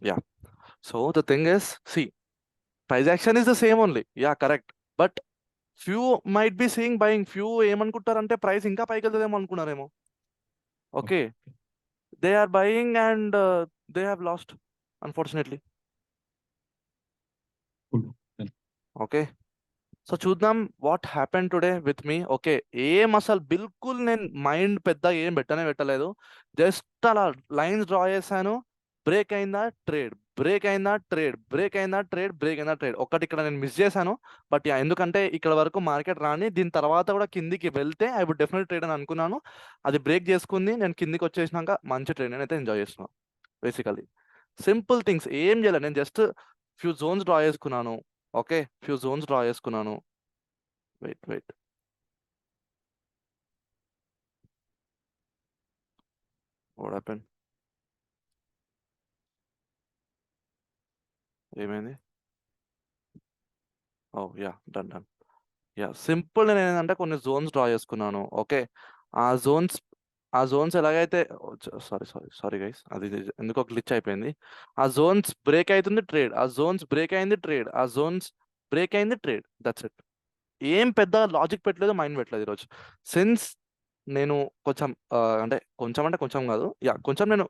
Yeah. So the thing is, see, price action is the same only. Yeah, correct. But few might be seeing buying, few ఏమనుకుంటారంటే price ఇంకా పైకి వెళ్తుందేమో అనుకున్నారేమో. Okay, they are buying and they have lost, unfortunately. Okay. So చూద్దాం what happen today with me. Okay, ఏం అసలు బిల్కుల్ నేను mind పెద్ద ఏం పెట్టలేదు. జస్ట్ అలా లైన్స్ డ్రా చేశాను. బ్రేక్ అయిందా ట్రేడ్, బ్రేక్ అయిందా ట్రేడ్, బ్రేక్ అయిందా ట్రేడ్, బ్రేక్ అయిందా ట్రేడ్. ఒకటి ఇక్కడ నేను మిస్ చేశాను. బట్ ఎందుకంటే ఇక్కడ వరకు మార్కెట్ రాని, దీని తర్వాత కూడా కిందికి వెళ్తే ఐ వుడ్ డెఫినెట్ ట్రేడ్ అని అనుకున్నాను. అది బ్రేక్ చేసుకుంది, నేను కిందికి వచ్చేసినాక మంచి ట్రేడ్ అయితే ఎంజాయ్ చేస్తున్నాను. బేసికలీ సింపుల్ థింగ్స్ ఏం చేయలేదు, నేను జస్ట్ ఫ్యూ జోన్స్ డ్రా చేసుకున్నాను. ఓకే, ఫ్యూ జోన్స్ డ్రా చేసుకున్నాను. వెయిట్ వాట్ హ్యాపెన్, ఏమైంది? ఓ యా, డన్. Yeah, simple. నేను ఏంటంటే కొన్ని జోన్స్ డ్రా చేసుకున్నాను. ఓకే, ఆ జోన్స్ ఎలాగైతే, సారీ గైస్, అది ఎందుకో గ్లిచ్ అయిపోయింది. ఆ జోన్స్ బ్రేక్ అవుతుంది ట్రేడ్, ఆ జోన్స్ బ్రేక్ అయింది ట్రేడ్, ఆ జోన్స్ బ్రేక్ అయింది ట్రేడ్. That's it. ఏం పెద్ద లాజిక్ పెట్టలేదు, మైండ్ పెట్టలేదు ఈరోజు. సిన్స్ నేను కొంచెం అంటే కొంచెం కాదు, యా కొంచెం నేను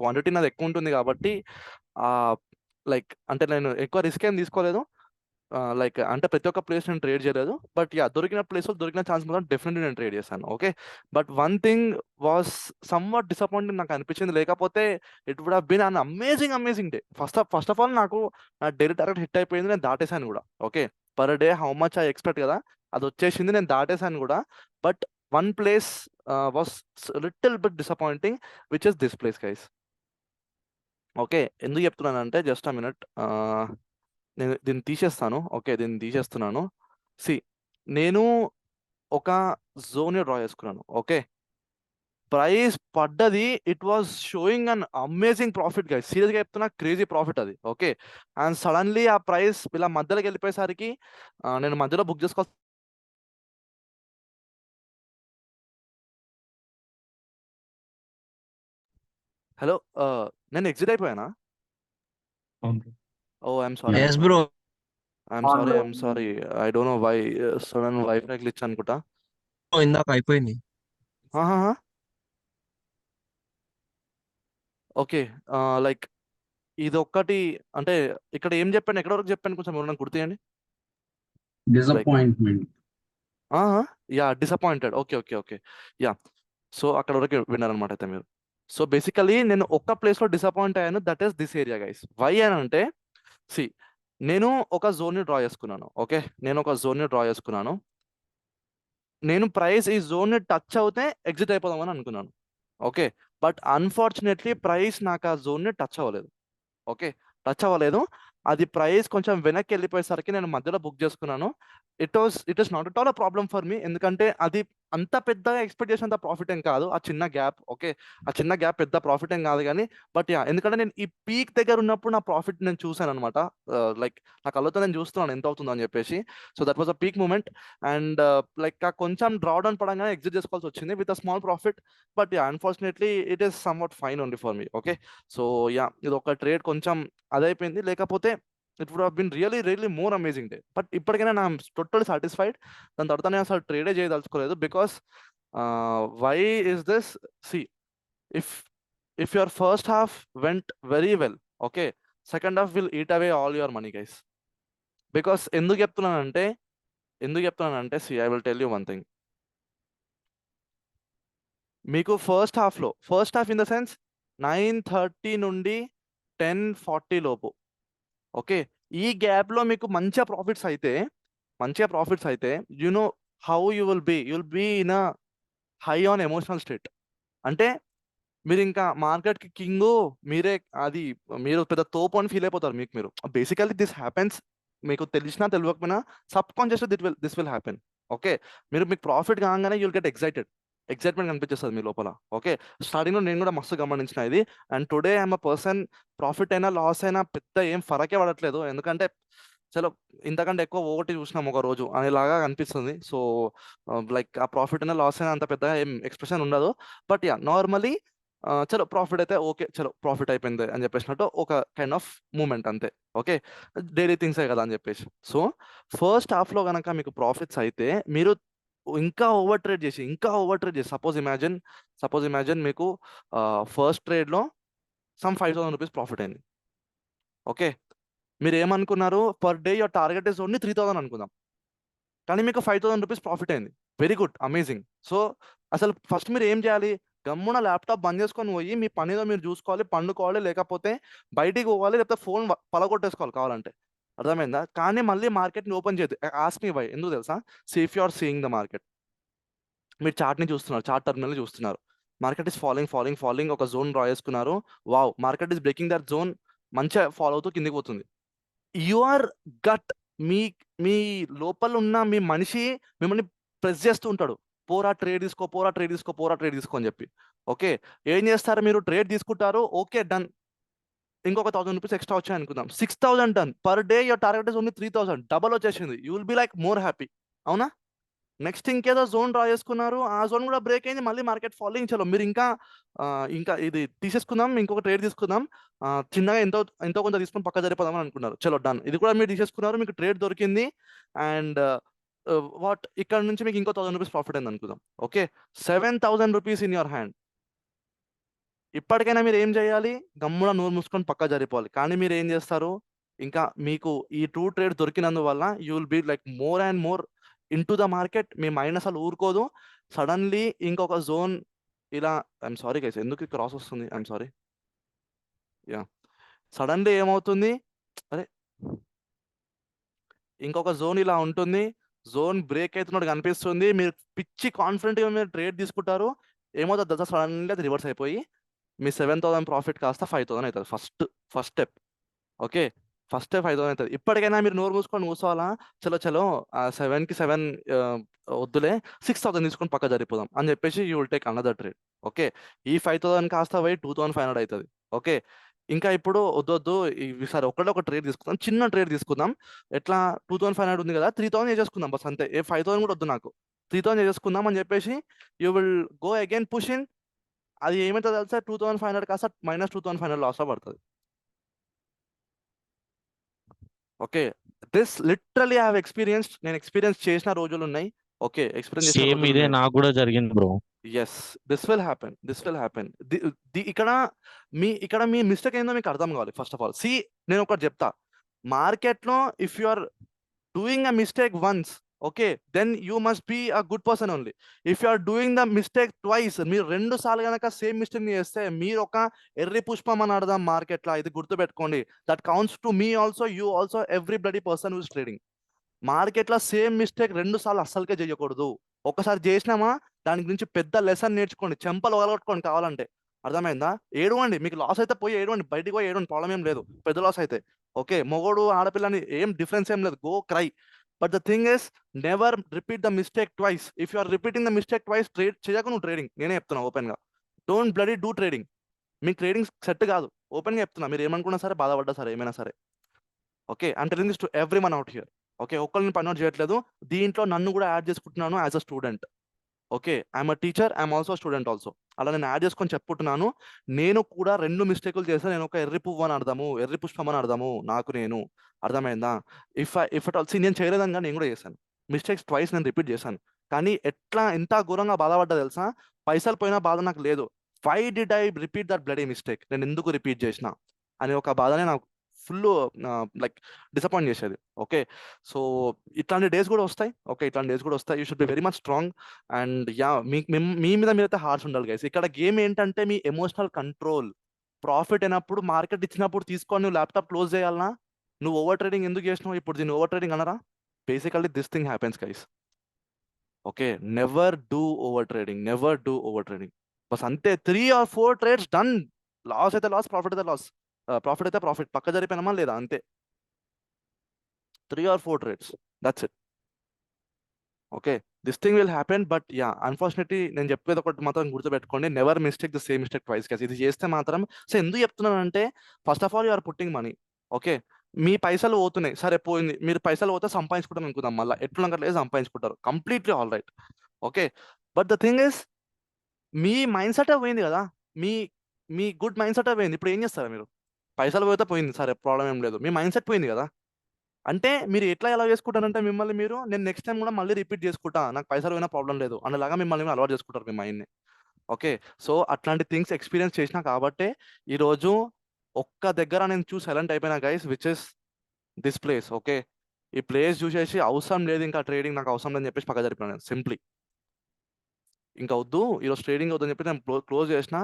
క్వాంటిటీ నాది ఎక్కువ ఉంటుంది కాబట్టి లైక్ అంటే నేను ఎక్కువ రిస్క్ ఏం తీసుకోలేదు. లైక్ అంటే ప్రతి ఒక్క ప్లేస్ నేను ట్రేడ్ చేయలేదు. బట్ యా, దొరికిన ప్లేస్లో దొరికిన ఛాన్స్ మాత్రం డెఫినెట్లీ నేను ట్రేడ్ చేశాను. Okay, but one thing was somewhat disappointing నాకు అనిపించింది. లేకపోతే it would have been an amazing day. First of all నాకు నా డైలీ టార్గెట్ హిట్ అయిపోయింది, నేను దాటేశాను కూడా. Okay, per day how much I expect కదా, అది వచ్చేసింది, నేను దాటేశాను కూడా. But one place was little bit disappointing, which is this place guys. Okay, ఎందుకు చెప్తున్నానంటే జస్ట్ అ మినిట్, నేను దీన్ని తీసేస్తాను. ఓకే, దీన్ని తీసేస్తున్నాను. సి, నేను ఒక జోన్ డ్రా చేసుకున్నాను. ఓకే, ప్రైస్ పడ్డది, it was showing an amazing profit guys. సీరియస్గా చెప్తున్నా, క్రేజీ ప్రాఫిట్ అది. ఓకే, అండ్ సడన్లీ ఆ ప్రైస్ ఇలా మధ్యలోకి వెళ్ళిపోయేసరికి నేను మధ్యలో బుక్ చేసుకోవాలి. హలో, నేను ఎగ్జిట్ అయిపోయానా? Oh I'm sorry, Yes, bro. I'm sorry. I don't know why sudden wifi glitch అనుకుంటా. ఇందాక అయిపోయింది. ఓకే, లైక్ ఇది ఒక్కటి అంటే ఇక్కడ ఏం చెప్పాను, ఎక్కడ వరకు చెప్పాను, కొంచెం ఎవరైనా గుర్తుయండి. Disappointment. Yeah, disappointed. Okay. Yeah, so అక్కడ వరకు విన్నారనమాట అయితే మీరు. సో బేసికలీ నేను ఒక్క ప్లేస్లో డిసప్పాయింట్ అయ్యాను, that is this area guys. Why అని అంటే, సి, నేను ఒక జోన్ని డ్రా చేసుకున్నాను. ఓకే, నేను ఒక జోన్ని డ్రా చేసుకున్నాను. నేను ప్రైస్ ఈ జోన్ని టచ్ అవుతే ఎగ్జిట్ అయిపోదామని అనుకున్నాను. ఓకే, బట్ అన్ఫార్చునేట్లీ ప్రైస్ నాకు ఆ జోన్ని టచ్ అవ్వలేదు. ఓకే, టచ్ అవ్వలేదు. అది ప్రైస్ కొంచెం వెనక్కి వెళ్ళిపోయేసరికి నేను మధ్యలో బుక్ చేసుకున్నాను. It is not at all a problem for me, ఎందుకంటే అది అంత పెద్దగా ఎక్స్పెక్ట్ చేసినంత ప్రాఫిట్ ఏం కాదు ఆ చిన్న గ్యాప్. ఓకే, ఆ చిన్న గ్యాప్ పెద్ద ప్రాఫిట్ ఏం కాదు కానీ, బట్ యా, ఎందుకంటే నేను ఈ పీక్ దగ్గర ఉన్నప్పుడు నా ప్రాఫిట్ నేను చూసాను అనమాట. లైక్ నా కళ్ళతో నేను చూస్తున్నాను ఎంత అవుతుందో అని చెప్పేసి. So that was a peak moment. And like కొంచెం డ్రా డౌన్ పడంగానే ఎగ్జిట్ చేసుకోవాల్సి వచ్చింది with a small profit. But yeah, unfortunately it is somewhat fine only for me. Okay, so yeah, ఇది ఒక ట్రేడ్ కొంచెం అదైపోయింది. లేకపోతే it would have been really more amazing day. But ఇప్పటికైనా నా టోటల్ సాటిస్ఫైడ్. దాని తర్వాత నేను అసలు ట్రేడే చేయదలుచుకోలేదు. Because why is this, see, if your first half went very well, okay, second half will eat away all your money guys. Because ఎందుకు చెప్తున్నానంటే see, I will tell you one thing. మీకు first half in the sense 9:30 నుండి 10:40 లోపు, okay, ఈ గ్యాప్లో మీకు మంచిగా profits అయితే you know how you will be in a high on emotional state. అంటే మీరు ఇంకా మార్కెట్కి కింగ్, మీరు పెద్ద తోపు అని ఫీల్ అయిపోతారు. మీరు బేసికలీ దిస్ హ్యాపెన్స్, మీకు తెలిసినా తెలియకపోయినా sub consciously this will happen. Okay, మీకు ప్రాఫిట్ కాగానే యుల్ గెట్ ఎక్సైట్మెంట్ కనిపించేస్తుంది మీ లోపల. ఓకే, స్టార్టింగ్లో నేను కూడా మస్తు గమనించిన ఇది. And today I'm a person, profit అయినా లాస్ అయినా పెద్ద ఏం ఫరకే పడట్లేదు, ఎందుకంటే చలో ఇంతకంటే ఎక్కువ ఒకటి చూసినాం ఒక రోజు అనేలాగా అనిపిస్తుంది. సో లైక్ ఆ ప్రాఫిట్ అయినా లాస్ అయినా అంత పెద్దగా ఏం ఎక్స్ప్రెషన్ ఉండదు. బట్ యా, నార్మలీ చలో ప్రాఫిట్ అయితే ఓకే, చలో ప్రాఫిట్ అయిపోయింది అని చెప్పేసినట్టు ఒక కైండ్ ఆఫ్ మూమెంట్ అంతే. ఓకే, డైలీ థింగ్సే కదా అని చెప్పేసి. సో ఫస్ట్ హాఫ్లో కనుక మీకు ప్రాఫిట్స్ అయితే మీరు ఇంకా ఓవర్ ట్రేడ్ చేసి సపోజ్ ఇమాజిన్ మీకు ఫస్ట్ ట్రేడ్లో సమ్ 5,000 రూపీస్ ప్రాఫిట్ అయింది. ఓకే, మీరు ఏమనుకున్నారు, per day your target is only 3,000 అనుకుందాం, కానీ మీకు 5,000 రూపీస్ ప్రాఫిట్ అయింది. Very good, amazing. సో అసలు ఫస్ట్ మీరు ఏం చేయాలి, గమ్మున ల్యాప్టాప్ బంద్ చేసుకొని పోయి మీ పనిలో మీరు చూసుకోవాలి, పండుకోవాలి, లేకపోతే బయటికి పోవాలి, లేకపోతే ఫోన్ పలగొట్టేసుకోవాలి కావాలంటే. అర్థమైందా? కానీ మళ్ళీ మార్కెట్ని ఓపెన్ చేయదు. ఆస్క్ మీ వై, ఎందుకు తెలుసా? If you are seeing the market, మీరు చార్ట్ని చూస్తున్నారు, చార్ట్ టర్మినల్ చూస్తున్నారు, మార్కెట్ ఇస్ ఫాలోయింగ్ ఒక జోన్ డ్రా చేసుకున్నారు. Wow, market is breaking that zone, మంచిగా ఫాలో అవుతూ కిందికి పోతుంది. యువర్ గట్, మీ మీ లోపల ఉన్న మీ మనిషి మిమ్మల్ని ప్రెస్ చేస్తూ ఉంటాడు, పోరా ట్రేడ్ తీసుకో, పోరా ట్రేడ్ తీసుకో, పోరా ట్రేడ్ తీసుకో అని చెప్పి. ఓకే, ఏం చేస్తారు మీరు, ట్రేడ్ తీసుకుంటారు, ఓకే డన్, ఇంకొక 1,000 రూపీస్ ఎక్స్ట్రా వచ్చాయి అనుకుందాం, 6,000 done. Per day your target is only 3,000, double వచ్చేసింది. You will be like more happy, అవునా? నెక్స్ట్ ఇంకేదో జోన్ డ్రా చేసుకున్నారు, ఆ జోన్ కూడా బ్రేక్ అయింది, మళ్ళీ మార్కెట్ ఫాలోయింగ్. చలో మీరు ఇంకా ఇది తీసేసుకుందాం, ఇంకొక ట్రేడ్ తీసుకుందాం, చిన్నగా ఎంతో ఎంతో కొంత తీసుకుని పక్క జరిపోదాం అని అనుకున్నారు. చలో డన్, ఇది కూడా మీరు తీసేసుకున్నారు, మీకు ట్రేడ్ దొరికింది. అండ్ వాట్, ఇక్కడ నుంచి మీకు ఇంకో 1,000 రూపీస్ ప్రాఫిట్ అయింది అనుకుందాం. Okay, 7,000 rupees in your hand. ఇప్పటికైనా మీరు ఏం చేయాలి, గమ్మున నోరు మూసుకొని పక్క జరిపోవాలి. కానీ మీరు ఏం చేస్తారు, ఇంకా మీకు ఈ 2 ట్రేడ్ దొరికినందువల్ల you will be like more and more into the market. మీ మైండ్ అసలు ఊరుకోదు. సడన్లీ ఇంకొక జోన్ ఇలా, ఐఎమ్ సారీ గైస్, ఎందుకు క్రాస్ వస్తుంది, ఐఎమ్ సారీ. యా, సడన్లీ ఏమవుతుంది, అరే ఇంకొక జోన్ ఇలా ఉంటుంది, జోన్ బ్రేక్ అవుతున్నట్టు కనిపిస్తుంది, మీరు పిచ్చి కాన్ఫిడెంట్గా మీరు ట్రేడ్ తీసుకుంటారు. ఏమవుతుంది తెలుసా, సడన్లీ అది రివర్స్ అయిపోయి మీ 7,000 ప్రాఫిట్ కాస్త 5,000 అవుతుంది. First step. ఓకే, ఫస్ట్ 5,000 అవుతుంది. ఇప్పటికైనా మీరు నోరు మూసుకొని కూర్చోవాలా, చలో ఆ 7కి 7 వద్దులే, 6,000 తీసుకొని పక్క జరిపోదాం అని చెప్పేసి you will take another trade. Okay, ఈ 5,000 కాస్త పోయి 2,500 అవుతుంది. ఓకే, ఇంకా ఇప్పుడు వద్దొద్దు, సరే ఒకటే ఒక ట్రేడ్ తీసుకుందాం, చిన్న ట్రేడ్ తీసుకుందాం. ఎట్లా, 2,500 ఉంది కదా, 3,000 చేసేసుకుందాం బస్ అంతే, 5,000 కూడా వద్దు నాకు, 3,000 చేసేసుకుందాం అని చెప్పేసి you will go again push in. అది ఏమవుతుంది తెలుసా, 2,500 కాస్త -2,500 లాస్ పడుతుంది. Okay, this literally I have experienced, నేను ఎక్స్పీరియన్స్ చేసిన రోజులు ఉన్నాయి. ఓకే, ఎక్స్పీరియన్స్ చేసిన సేమ్ రోజులు ఇదే ఉన్నాయి. నాకు కూడా జరిగింది bro. Yes, this will happen. ఇక్కడ మీ మిస్టేక్ ఏందో మీకు అర్థం కావాలి. ఫస్ట్ ఆఫ్ ఆల్ నేను ఒకటి చెప్తా, మార్కెట్లో if you are doing a mistake once, okay, then you must be a good person only. If you are doing the mistake twice, మీరు 2 సార్లు కనుక సేమ్ మిస్టేక్ చేస్తే మీరు ఒక ఎర్రి పుష్పం అని అర్థం మార్కెట్లో. ఇది గుర్తుపెట్టుకోండి. That counts to me also, you also, every bloody person who is trading. మార్కెట్లో సేమ్ మిస్టేక్ 2 సార్లు అస్సలకే చేయకూడదు. ఒకసారి చేసినామా, దాని గురించి పెద్ద లెసన్ నేర్చుకోండి, చెంపలు వగలగొట్టుకోండి కావాలంటే. అర్థమైందా? ఏడవండి, మీకు లాస్ అయితే పోయి ఏడవండి, బయటికి పోయి ఏడవండి, ప్రాబ్లం ఏం లేదు, పెద్ద లాస్ అయితే. ఓకే, మొగోడు ఆడపిల్లని ఏం డిఫరెన్స్ ఏం లేదు, go cry. But the thing is, never repeat the mistake twice. If you are repeating the mistake twice, trade చేయకు నువ్వు ట్రేడింగ్. నేనే చెప్తున్నా ఓపెన్గా, డోంట్ బ్లడీ డూ ట్రేడింగ్. మీకు ట్రేడింగ్ సెట్ కాదు, ఓపెన్గా చెప్తున్నా. మీరు ఏమనుకున్నా సరే, బాధపడ్డా సరే, ఏమైనా సరే. Okay, I'm telling this to every one out here. Okay, ఒక్కరిని పని అవుట్ చేయట్లేదు, దీంట్లో నన్ను కూడా యాడ్ చేసుకుంటున్నాను as a student. Okay, I'm a teacher, I'm also student also. అలా నేను యాడ్ చేసుకొని చెప్పుకుంటున్నాను. నేను కూడా 2 మిస్టేకులు చేస్తాను. నేను ఒక ఎర్రి పువ్వు అని అర్థము, ఎర్రి పుష్పం అని అర్థము నాకు నేను. అర్థమైందా? ఇఫ్ అట్ ఆల్ నేను చేయలేదని నేను కూడా చేశాను మిస్టేక్స్ ట్వైస్, నేను రిపీట్ చేశాను. కానీ ఎంత ఘోరంగా బాధపడ్డా తెలుసా, పైసలు పోయినా బాధ నాకు లేదు. Why did I repeat that bloody mistake, నేను ఎందుకు రిపీట్ చేసిన అని ఒక బాధనే నాకు ఫుల్ లైక్ డిసప్పాయింట్ చేసేది. ఓకే, సో ఇట్లాంటి డేస్ కూడా వస్తాయి. ఓకే, ఇట్లాంటి డేస్ కూడా వస్తాయి. You should be very much strong. And yeah, మీ మీద మీరైతే హార్ష్ ఉండాలి గైస్. ఇక్కడ గేమ్ ఏంటంటే మీ ఎమోషనల్ కంట్రోల్. ప్రాఫిట్ అయినప్పుడు, మార్కెట్ ఇచ్చినప్పుడు తీసుకొని నువ్వు ల్యాప్టాప్ క్లోజ్ చేయాలనా? నువ్వు ఓవర్ ట్రేడింగ్ ఎందుకు చేసినావు, ఇప్పుడు దీన్ని ఓవర్ ట్రేడింగ్ అనరా? Basically this thing happens guys. Okay, never do over trading, never do over trading. Bus అంతే, 3 or 4 ట్రేడ్స్ డన్. లాస్ అయితే లాస్, ప్రాఫిట్ అయితే లాస్, ప్రాఫిట్ అయితే ప్రాఫిట్, పక్క జరిపోయినామా లేదా అంతే. 3 or 4 trades, that's it. Okay, this thing will happen. But yeah, unfortunately నేను చెప్పేది ఒకటి మాత్రం గుర్తుపెట్టుకోండి, never mistake the same mistake twice guys. ఇది చేస్తే మాత్రం, సో ఎందుకు చెప్తున్నానంటే, first of all you are putting money. Okay, మీ పైసలు పోతున్నాయి, సరే పోయింది, మీరు పైసలు పోతే సంపాదించుకుంటాం అనుకుందాం, మళ్ళీ ఎట్లా లేదు సంపాదించుకుంటారు, completely all right. Okay, but the thing is, మీ మైండ్ సెట్ పోయింది కదా. మీ మీ గుడ్ మైండ్ సెట్ పోయింది. ఇప్పుడు ఏం చేస్తారు మీరు? పైసలు పోతే పోయింది, సరే ప్రాబ్లం ఏం లేదు. మీ మైండ్ సెట్ పోయింది కదా. అంటే మీరు ఎట్లా ఎలా చేసుకుంటారంటే మిమ్మల్ని మీరు, నేను నెక్స్ట్ టైం కూడా మళ్ళీ రిపీట్ చేసుకుంటా, నాకు పైసలు పోయినా ప్రాబ్లం లేదు అనేలాగా మిమ్మల్ని మీరు అలవాటు చేసుకుంటారు మీ మైండ్ని. ఓకే. సో అట్లాంటి థింగ్స్ ఎక్స్పీరియన్స్ చేసినా కాబట్టే ఈరోజు ఒక్క దగ్గర నేను చూసి సైలెంట్ అయిపోయినా guys, which is this place. Okay. ఈ ప్లేస్ చూసేసి అవసరం లేదు ఇంకా ట్రేడింగ్, నాకు అవసరం లేదని చెప్పేసి పక్క జరిపినాను నేను సింప్లీ. ఇంకా వద్దు ఈరోజు ట్రేడింగ్ వద్దని చెప్పి నేను క్లోజ్ చేసిన.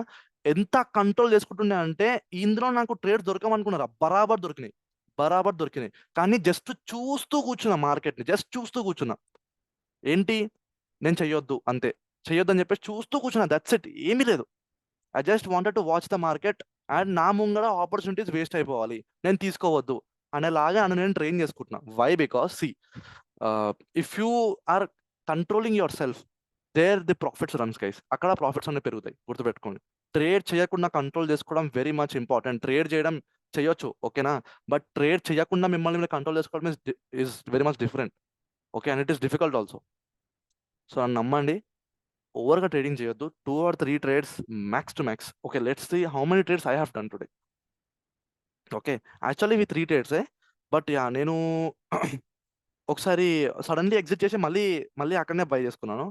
ఎంత కంట్రోల్ చేసుకుంటుండే అంటే ఇందులో నాకు ట్రేడ్ దొరకమనుకున్నారా, బరాబర్ దొరికినాయి, బరాబర్ దొరికినాయి. కానీ జస్ట్ చూస్తూ కూర్చున్నా మార్కెట్ని, జస్ట్ చూస్తూ కూర్చున్నా. ఏంటి, నేను చెయ్యొద్దు అంతే, చెయ్యొద్దు అని చెప్పేసి చూస్తూ కూర్చున్నా, దట్స్ ఇట్, ఏమీ లేదు. I just wanted to watch the market and నా ముంగడ ఆపర్చునిటీస్ వేస్ట్ అయిపోవాలి, నేను తీసుకోవద్దు అనేలాగా నన్ను నేను ట్రైన్ చేసుకుంటున్నా. Why? Because see, if you are controlling yourself, there the profits runs guys. అక్కడ ప్రాఫిట్స్ అన్ని పెరుగుతాయి, గుర్తుపెట్టుకోండి. ట్రేడ్ చేయకుండా కంట్రోల్ చేసుకోవడం వెరీ మచ్ ఇంపార్టెంట్. ట్రేడ్ చేయడం చేయొచ్చు, ఓకేనా, బట్ ట్రేడ్ చేయకుండా మిమ్మల్ని మీరు కంట్రోల్ చేసుకోవడం is very much different. Okay, and it is difficult also. So నన్ను నమ్మండి, ఓవర్గా ట్రేడింగ్ చేయొద్దు. 2 or 3 trades max to max. Okay, let's see how many trades I have done today. Okay, actually ఇవి 3 ట్రేడ్సే, but yeah నేను ఒకసారి suddenly exit చేసి మళ్ళీ మళ్ళీ అక్కడనే బై చేసుకున్నాను.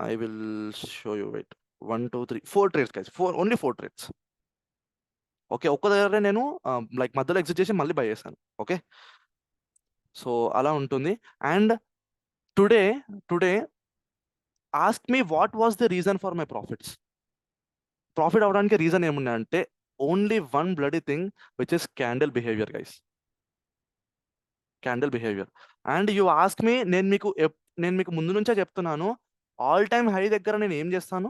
I will show you, wait. 1 2 3 4 trades guys, only 4 trades. Okay, ఒక్క దగ్గర నేను లైక్ మధ్యలో ఎగ్జిట్ చేసి మళ్ళీ బై చేశాను. ఓకే, సో అలా ఉంటుంది. And today today ask me what was the reason for my profits. Profit అవడానికి రీజన్ ఏమున్నా అంటే only one bloody thing, which is candle behaviour guys. Candle behaviour. And you ask me, నేను మీకు ముందు నుంచే చెప్తున్నాను, ఆల్ టైమ్ హై దగ్గర నేను ఏం చేస్తాను,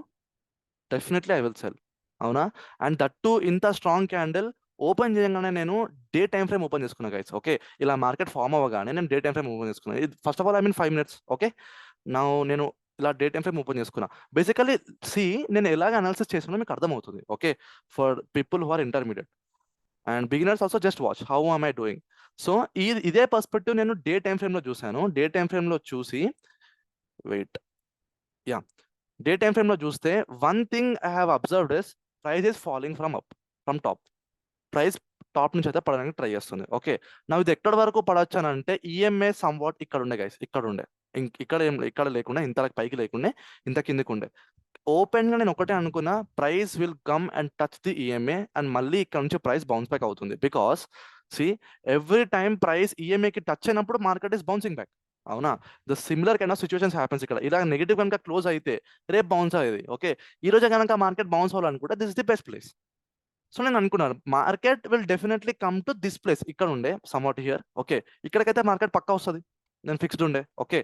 డెఫినెట్లీ ఐ విల్ సెల్. అవునా? అండ్ దట్ టు ఇంత స్ట్రాంగ్ క్యాండిల్ ఓపెన్ చేయగానే నేను డే టైం ఫ్రేమ్ ఓపెన్ చేసుకున్నా గైస్. ఓకే, ఇలా మార్కెట్ ఫామ్ అవ్వగానే నేను డే టైం ఫ్రేమ్ ఓపెన్ చేసుకున్నాను. First of all I mean 5 minutes. Okay, నా నేను ఇలా డే టైం ఫ్రేమ్ ఓపెన్ చేసుకున్నా. బేసికలీ సి, నేను ఎలాగ అనాలిసిస్ చేస్తున్నా మీకు అర్థమవుతుంది. Okay, for people who are intermediate and beginners also, just watch how am I doing. So ఇదే పర్స్పెక్టివ్ నేను డే టైం ఫ్రేమ్లో చూశాను. డే టైం ఫ్రేమ్లో చూసి, వెయిట్, యా, డే టైం ఫ్రేమ్లో చూస్తే one thing I have observed is price is falling from top. Price top నుంచి అయితే పడడానికి ట్రై చేస్తుంది. ఓకే, నా ఇది ఎక్కడి వరకు పడవచ్చు అని అంటే ఈఎంఏ సమ్వాట్ ఇక్కడ ఉండే గైస్, ఇక్కడ ఉండే, ఇక్కడ లేకుండా ఇంత పైకి లేకుండా ఇంత కిందకి ఉండే. ఓపెన్ గా నేను ఒకటే అనుకున్నా, price will come and touch the EMA and మళ్ళీ ఇక్కడ నుంచి ప్రైస్ బౌన్స్ బ్యాక్ అవుతుంది. Because see, every time price ఈఎంఏకి టచ్ అయినప్పుడు మార్కెట్ ఇస్ బౌన్సింగ్ బ్యాక్. అవునా? The similar kind of situations happens ఇక్కడ. ఇలా నెగిటివ్ కనుక క్లోజ్ అయితే రేపు బౌన్స్ అయ్యేది. ఓకే, ఈ రోజు కనుక మార్కెట్ బౌన్స్ అవ్వాలనుకుంటే this is the best place. So నేను అనుకున్నాను market will definitely come to this place, ఇక్కడ ఉండే సమ్వాట్ హియర్. ఓకే, ఇక్కడికైతే మార్కెట్ పక్కా వస్తుంది, నేను ఫిక్స్డ్ ఉండే. Okay,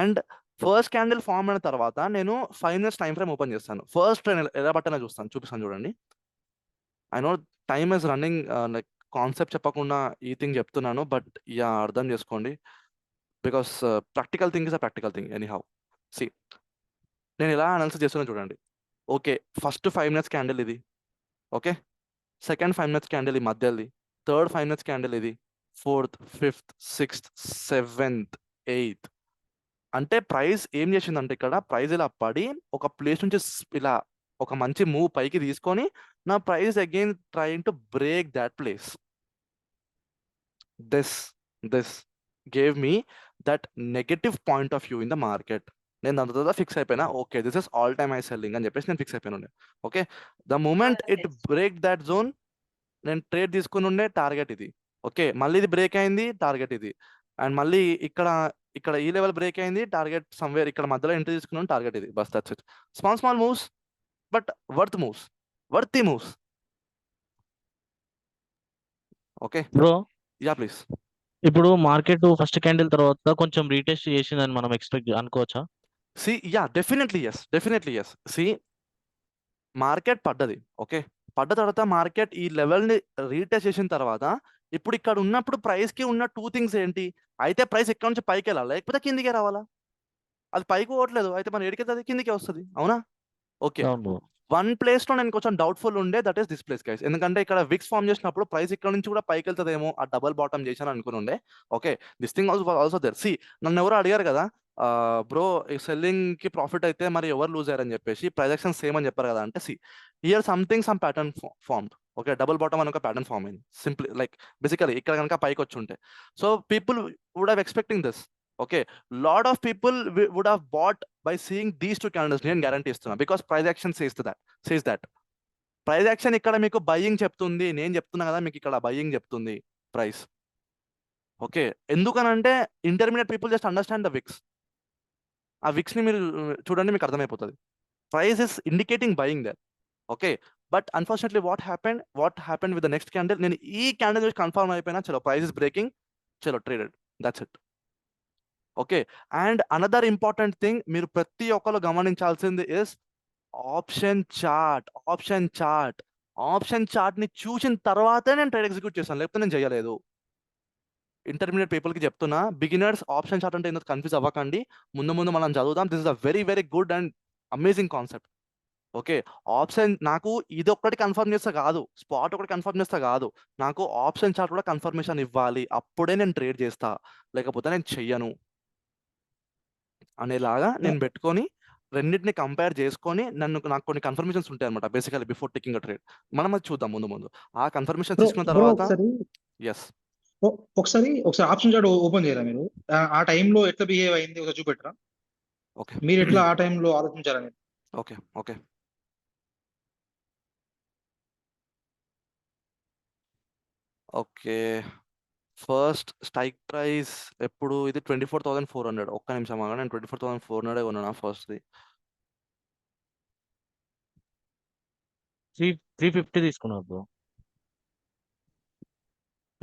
and first candle form అయిన తర్వాత నేను 5 minutes టైం ఫ్రేమ్ ఓపెన్ చేస్తాను. ఫస్ట్ ఎలా బట్టనే చూపిస్తాను చూడండి. I know time is running, like concept చెప్పకుండా ఈ థింగ్ చెప్తున్నాను, బట్ యా అర్థం చేసుకోండి. Because practical thing is a practical thing anyhow. See, నేను ఎలా అనాలిసిస్ చేస్తున్నా చూడండి. ఓకే, ఫస్ట్ 5 minutes క్యాండిల్ ఇది. ఓకే, సెకండ్ 5 minutes క్యాండిల్ ఈ మధ్యది, థర్డ్ 5 minutes క్యాండిల్ ఇది, fourth, fifth, sixth, seventh, eighth. అంటే ప్రైస్ ఏం చేసిందంటే ఇక్కడ ప్రైస్ ఇలా పడి ఒక ప్లేస్ నుంచి ఇలా ఒక మంచి మూవ్ పైకి తీసుకొని నా price again trying to break that place. This gave me that negative point of view in the market. నేను దాని తర్వాత ఫిక్స్ అయిపోయినా, okay this is all time high selling అని చెప్పేసి నేను ఫిక్స్ అయిపోయినా. Okay, the moment it break that zone, నేను trade తీసుకుని ఉండే టార్గెట్ ఇది. ఓకే, మళ్ళీ ఇది బ్రేక్ అయింది, టార్గెట్ ఇది. అండ్ మళ్ళీ ఇక్కడ ఈ లెవెల్ బ్రేక్ అయింది, టార్గెట్ సమ్వేర్ ఇక్కడ మధ్యలో ఎంట్రీ తీసుకున్నాను, టార్గెట్ ఇది. బస్ that's it. Small moves, but worthy moves. Okay, bro, yeah please. ఇప్పుడు మార్కెట్ ఫస్ట్ క్యాండిల్ తర్వాత కొంచెం రీటెస్ట్ చేసిందని మనం ఎక్స్పెక్ట్ అనుకోవచ్చా? See, yeah definitely yes. See, market పడ్డది. ఓకే, పడ్డ తర్వాత మార్కెట్ ఈ లెవెల్ని రీటెస్ట్ చేసిన తర్వాత ఇప్పుడు ఇక్కడ ఉన్నప్పుడు ప్రైస్కి ఉన్న 2 things ఏంటి? అయితే ప్రైస్ ఇక్కడ నుంచి పైకి వెళ్ళాలి, లేకపోతే కిందికే రావాలా. అది పైకి పోవట్లేదు, అయితే మనం ఏడికెళ్తే అది కిందికే వస్తుంది. అవునా? ఓకే, అవును బ్రో. వన్ ప్లేస్లో నేను కొంచెం డౌట్ఫుల్ ఉండే, that is this place guys. ఎందుకంటే ఇక్కడ విక్స్ ఫామ్ చేసినప్పుడు ప్రైస్ ఇక్కడ నుంచి కూడా పైకి వెళ్తుందేమో, ఆ డబల్ బాటమ్ చేశాను అనుకుని ఉండే. Okay, this thing also there. See, నన్ను ఎవరు అడిగారు కదా, బ్రో సెల్లింగ్కి ప్రాఫిట్ అయితే మరి ఎవరు లూజ్ అయ్యారని చెప్పేసి, ప్రైస్ యాక్షన్ సేమ్ అని చెప్పారు కదా అంటే, see here some pattern formed. Okay, double bottom అని ఒక ప్యాటర్న్ ఫామ్ అయింది సింప్లీ, లైక్ బేసికలీ ఇక్కడ కనుక పైకి వచ్చి ఉంటే. So people would have expecting this. Okay, lot of people would have bought by seeing these two candles. నేను guarantee ఇస్తున్నా, because price action says that price action ఇక్కడ మీకు బయ్యింగ్ చెప్తుంది. నేను చెప్తున్నా కదా మీకు ఇక్కడ బయ్యింగ్ చెప్తుంది ప్రైస్. ఓకే, ఎందుకనంటే intermediate people just understand the wicks. ఆ విక్స్ ని మీరు చూడండి, మీకు అర్థమైపోతుంది. Price is indicating buying there. Okay, but unfortunately what happened with the next candle, నేను ఈ క్యాండిల్ నుంచి కన్ఫర్మ్ అయిపోయినా, చలో ప్రైస్ ఇస్ బ్రేకింగ్, చలో traded, that's it. Okay, and another important thing మీరు ప్రతి ఒక్కరు గమనించాల్సింది ఇస్ ఆప్షన్ చార్ట్ ని చూసిన తర్వాతే నేను ట్రేడ్ ఎగ్జిక్యూట్ చేశాను, లేకపోతే నేను చేయలేదు. ఇంటర్మీడియట్ పీపుల్కి చెప్తున్నా, బిగినర్స్ ఆప్షన్ చార్ట్ అంటే ఎందుకు కన్ఫ్యూజ్ అవ్వకండి. ముందు మనం చదువుదాం. This is a very very good and amazing concept. Okay, option నాకు ఇది ఒక్కటి కన్ఫర్మ్ చేస్తా కాదు, స్పాట్ ఒకటి కన్ఫర్మ్ చేస్తా కాదు, నాకు ఆప్షన్ చార్ట్ కూడా కన్ఫర్మేషన్ ఇవ్వాలి, అప్పుడే నేను ట్రేడ్ చేస్తా, లేకపోతే నేను చెయ్యను అనేలాగా నేను పెట్టుకొని రెండింటిని కంపేర్ చేసుకొని నాకు కొన్ని కన్ఫర్మేషన్స్ ఉంటాయి అనమాట, basically before taking a trade. మనం అది చూద్దాం ముందు. ఆ కన్ఫర్మేషన్ తీసుకున్న తర్వాత ఎస్, ఒకసారి ఆప్షన్ చార్ట్ ఓపెన్ చేయరా మీరు? ఆ టైంలో ఎట్లా బిహేవ్ అయింది ఒకసారి చూపెట్టరా? ఓకే, మీరు ఎట్లా ఆ టైంలో ఆలోచించారని. Okay okay first strike price ఎప్పుడు? ఇది 24,400. ఒక్క నిమిషం ఆగండి, నేను 24,400 కొన్నా ఫస్ట్ది. 350 తీసుకున్నారు బ్రో.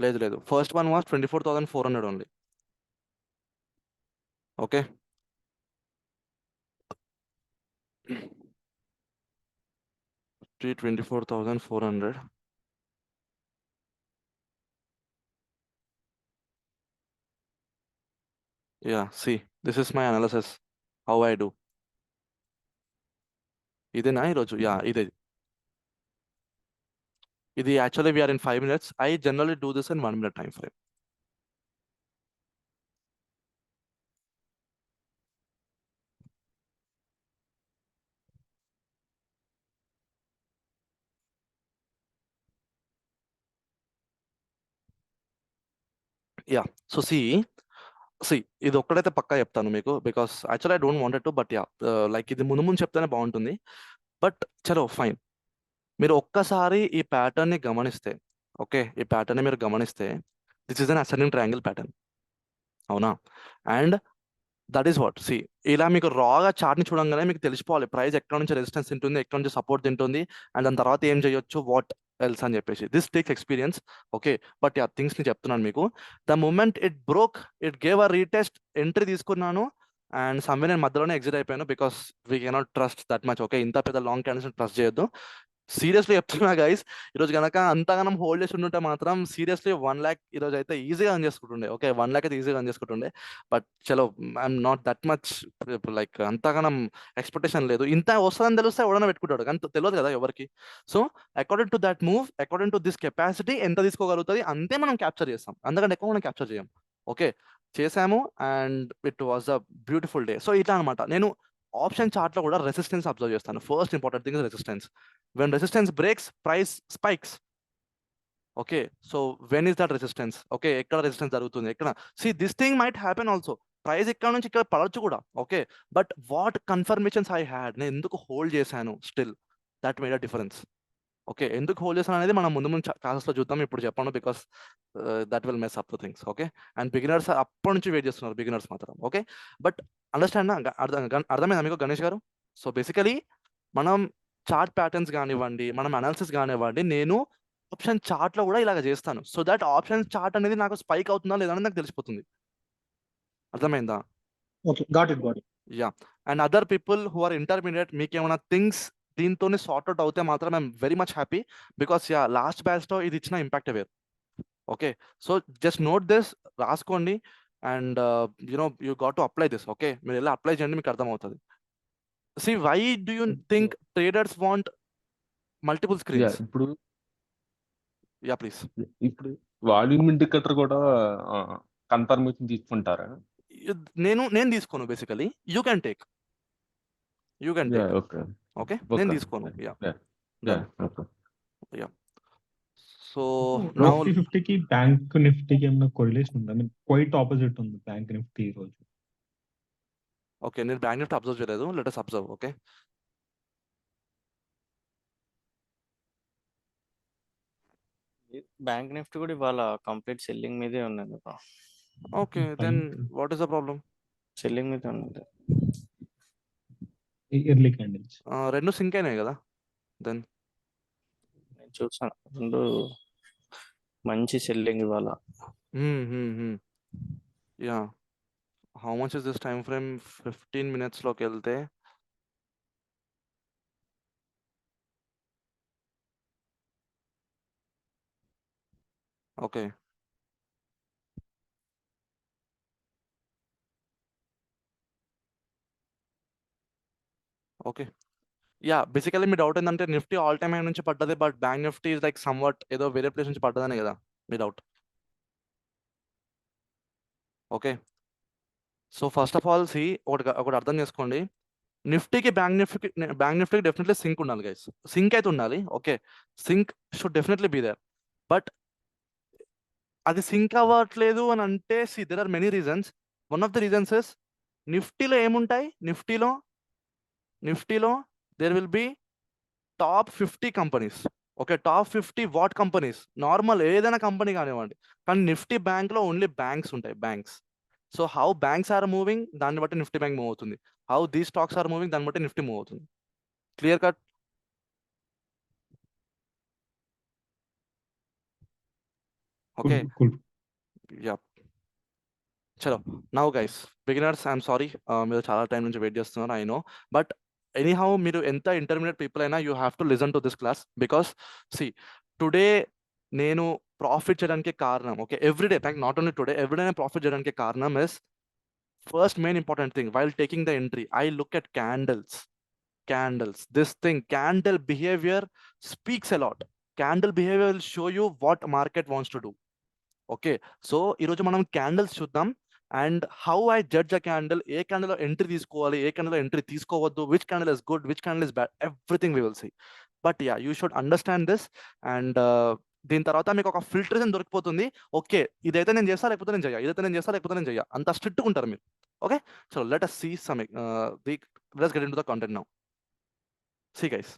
లేదు, first one was 24,400 only. Okay, three 24,400. Yeah, see, this is my analysis, how I do. ఇదేనా ఈరోజు? యా, ఇది actually we're in 5 minutes. I generally do this in 1 minute time frame. Yeah, so see ఇది ఒక్కడైతే పక్కా చెప్తాను మీకు, because actually I don't wanted to, but yeah, like ఇది ముందు చెప్తేనే బాగుంటుంది. బట్ చలో ఫైన్, మీరు ఒక్కసారి ఈ ప్యాటర్న్ ని గమనిస్తే, ఓకే, ఈ ప్యాటర్న్ ని మీరు గమనిస్తే, this is an ascending triangle pattern, అవునా? And that is what see, ఇలా మీకు రాగా చార్ట్ని చూడంగానే మీకు తెలిసిపోవాలి ప్రైస్ ఎక్కడ నుంచి రెసిస్టెన్స్ తింటుంది, ఎక్కడ నుంచి సపోర్ట్ తింటుంది, అండ్ దాని తర్వాత ఏం చేయొచ్చు, వాట్ ఎల్స్ అని చెప్పేసి. This takes experience. Okay, but ఆ థింగ్స్ని చెప్తున్నాను మీకు. The moment it broke, it gave a retest, entry తీసుకున్నాను, అండ్ సమ్వే నేను మధ్యలోనే ఎగ్జిట్ అయిపోయాను, because we cannot trust that much. Okay, ఇంత పెద్ద లాంగ్ క్యాండిల్స్ ట్రస్ట్ చేయొద్దు. సీరియస్లీ చెప్తున్నా గైస్, ఈరోజు కనుక అంతగానం హోల్డ్ చేసి ఉంటే మాత్రం సీరియస్లీ 1 lakh ఈరోజు అయితే ఈజీగా అన్ చేసుకుంటుండే. ఓకే, 1 lakh అయితే ఈజీగా అన్ చేసుకుంటుండే. బట్ చలో, I'm not that much like అంతగానం ఎక్స్పెక్టేషన్ లేదు. ఇంత వస్తుందని తెలిస్తే ఎవడన్నా పెట్టుకుంటాడు, కానీ తెలియదు కదా ఎవరికి. So according to that move, according to this capacity ఎంత తీసుకోగలుగుతుంది అంతే మనం క్యాప్చర్ చేస్తాం, అందుకంటే ఎక్కువ మనం క్యాప్చర్ చేయం. ఓకే, చేసాము, and it was a beautiful day. So ఇట్లా అనమాట. నేను ఆప్షన్ చార్ట్ లో కూడా రెసిస్టెన్స్ అబ్జర్వ్ చేస్తాను. First important thing is resistance. When resistance breaks, price spikes. Okay, so when is that resistance? Okay, ఎక్కడ రెసిస్టెన్స్ జరుగుతుంది, ఎక్కడ? See, this thing might happen also. Price ఇక్కడ నుంచి ఇక్కడ పడవచ్చు కూడా. Okay, but what confirmations I had, నేను ఎందుకు హోల్డ్ చేశాను, still that made a difference. Okay, ఎందుకు హోల్డ్ చేశాను అనేది మనం ముందు క్లాసెస్లో చూద్దాం, ఇప్పుడు చెప్పండి, because that will mess up the things. Okay, and beginners అప్పటి నుంచి వెయిట్ చేస్తున్నారు, బిగినర్స్ మాత్రం. ఓకే, బట్ అండర్స్టాండ్, అర్థమైందా మీకు గణేష్ గారు? సో బేసికలీ మనం చార్ట్ ప్యాటర్న్స్ కానివ్వండి, మనం అనాలిసిస్ కానివ్వండి, నేను ఆప్షన్ చార్ట్ లో కూడా ఇలాగ చేస్తాను. సో దట్ ఆప్షన్ చార్ట్ అనేది నాకు స్పైక్ అవుతుందా లేదా అని నాకు తెలిసిపోతుంది. అర్థమైందా? Okay, got it. Yeah, and other people who are intermediate, మీకు ఏమైనా థింగ్స్ దీంతోనే సార్ట్అవుట్ అవుతే మాత్రం I'm very much happy, because yeah, last batch లో ఇది ఇచ్చిన ఇంపాక్ట్ వేరు. Okay, so just note this, రాసుకోండి, and you know you got to apply this. Okay, మీరు ఎలా అప్లై చేయండి, మీకు అర్థమవుతుంది. See, why do you think traders want multiple screens? ఇప్పుడు Yeah, please. ఇప్పుడు వాల్యూమ్ ఇండికేటర్ కూడా కన్ఫర్మేషన్ తీసుకుంటారా? నేను తీసుకోను, basically you can take. Okay okay, నేను తీసుకోను. Yeah, Done. Okay. Yeah. So bro now, 50 bank నిఫ్టీకి ఏమైనా కొరిలేషన్ ఉందా? ఐ మీన్ క్వైట్ ఆపోజిట్ ఉంది బ్యాంక్ నిఫ్టీ ఈ రోజు. okay, నేను బ్యాంక్ నిఫ్టీ అబ్జర్వ్ చేయలేదు. Let us observe. Okay, bank Nifty కూడా ఇవాళ కంప్లీట్ సెల్లింగ్ మీదే ఉన్నది bro. Okay, then Fine. What is the problem? Selling మీదే ఉన్నది. Early candles. రెండు సింక్ అయినాయి కదా. దెన్ నేను చూసాను రెండు మంచి సెల్లింగ్ ఇవాళ. Yeah, how much is this time frame? 15 minutes లోకి వెళ్తే ఓకే, ఓకే. యా, బేసికలీ మీ డౌట్ ఏంటంటే నిఫ్టీ ఆల్ టైమ్ హై నుంచి పడ్డది, but bank Nifty is like somewhat ఏదో వేరే ప్లేస్ నుంచి పడ్డదనే కదా మీ doubt. Okay, so first of all ఒకటి అర్థం చేసుకోండి. నిఫ్టీకి బ్యాంక్ నిఫ్టీకి డెఫినెట్లీ సింక్ ఉండాలి గైస్. సింక్ అయితే ఉండాలి. Okay, sync should definitely be there. But అది సింక్ అవ్వట్లేదు అని అంటే there are many reasons. One of the reasons is నిఫ్టీలో ఏముంటాయి? నిఫ్టీలో there will be top 50 companies. Okay, top 50 what companies? Normal ఏదైనా కంపెనీ కానివ్వండి. కానీ నిఫ్టీ బ్యాంక్లో ఓన్లీ బ్యాంక్స్ ఉంటాయి, banks. So how banks are moving, దాన్ని బట్టి నిఫ్టీ బ్యాంక్ మూవ్ అవుతుంది. How these stocks are moving, దాన్ని బట్టి నిఫ్టీ మూవ్ అవుతుంది. Clear cut? Okay, cool. Yeah. చలో, now guys beginners, I'm sorry, మీరు చాలా టైం నుంచి వెయిట్ చేస్తున్నారు, ఐ నో. బట్ ఎనీహౌ మీరు ఎంత ఇంటర్మీడియట్ పీపుల్ అయినా you have to listen to this class. Because today నేను ప్రాఫిట్ చేయడానికి కారణం, okay, everyday, not only today, everyday నేను ప్రాఫిట్ చేయడానికి కారణం is first main important thing while taking the entry, I look at candles. This thing, candle behavior speaks a lot. Candle behavior will show you what market wants to do. Okay, so ఈరోజు మనం candles చూద్దాం. And how I judge a candle, ఏ క్యాండిల్లో entry తీసుకోవాలి, ఏ క్యాండిల్లో entry తీసుకోవద్దు, which candle is good, which candle is bad, everything we will see. But yeah, you should understand this. And దీని తర్వాత మీకు ఒక ఫిల్టరేషన్ దొరికిపోతుంది. ఓకే, ఇదైతే నేను చేస్తా, లేకపోతే నేను చెయ్య, ఇదైతే నేను చేస్తా, లేకపోతే నేను చెయ్య, అంత స్ట్రిక్ట్గా ఉంటారు మీరు. Okay, so let us see some let's get into the content now. See guys,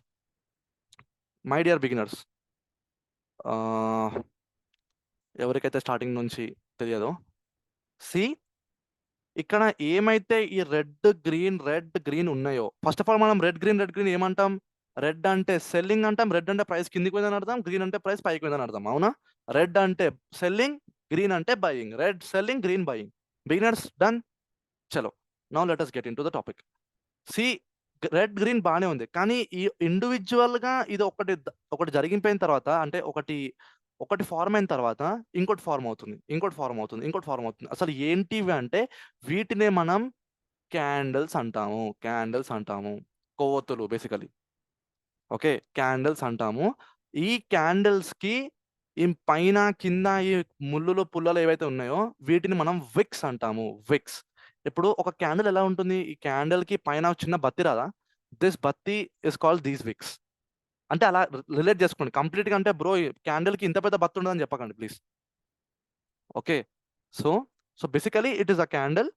my dear beginners, ఎవరికైతే స్టార్టింగ్ నుంచి తెలియదో, ఇక్కడ ఏమైతే ఈ రెడ్ గ్రీన్ ఉన్నాయో, ఫస్ట్ ఆఫ్ ఆల్ మనం రెడ్ గ్రీన్ ఏమంటాం? రెడ్ అంటే సెల్లింగ్ అంటాం, రెడ్ అంటే ప్రైస్ కిందికి పోయిందని అర్థం, గ్రీన్ అంటే ప్రైస్ పైకి పోయిందని అర్థం, అవునా? రెడ్ అంటే సెల్లింగ్, గ్రీన్ అంటే buying. Red selling, green buying. Beginners done? చలో, now let us get into the topic. Red green బాగానే ఉంది, కానీ ఈ ఇండివిజువల్గా ఇది ఒకటి జరిగిపోయిన తర్వాత, అంటే ఒకటి ఫార్మ్ అయిన తర్వాత ఇంకోటి ఫార్మ్ అవుతుంది. అసలు ఏంటివి అంటే వీటినే మనం క్యాండిల్స్ అంటాము. కొవ్వొత్తులు బేసికలీ. ఓకే, క్యాండిల్స్ అంటాము. ఈ క్యాండిల్స్కి ఈ పైన కింద ఈ ముళ్ళులు పుల్లలు ఏవైతే ఉన్నాయో వీటిని మనం విక్స్ అంటాము. విక్స్. ఇప్పుడు ఒక క్యాండిల్ ఎలా ఉంటుంది? ఈ క్యాండిల్కి పైన చిన్న బత్తి రాదా? దిస్ బత్తి ఇస్ కాల్డ్ దీస్ విక్స్. అంటే అలా రిలేట్ చేసుకోండి కంప్లీట్గా. అంటే బ్రో, క్యాండిల్కి ఇంత పెద్ద బత్తి ఉండదని చెప్పకండి please. Okay, so basically it is a candle.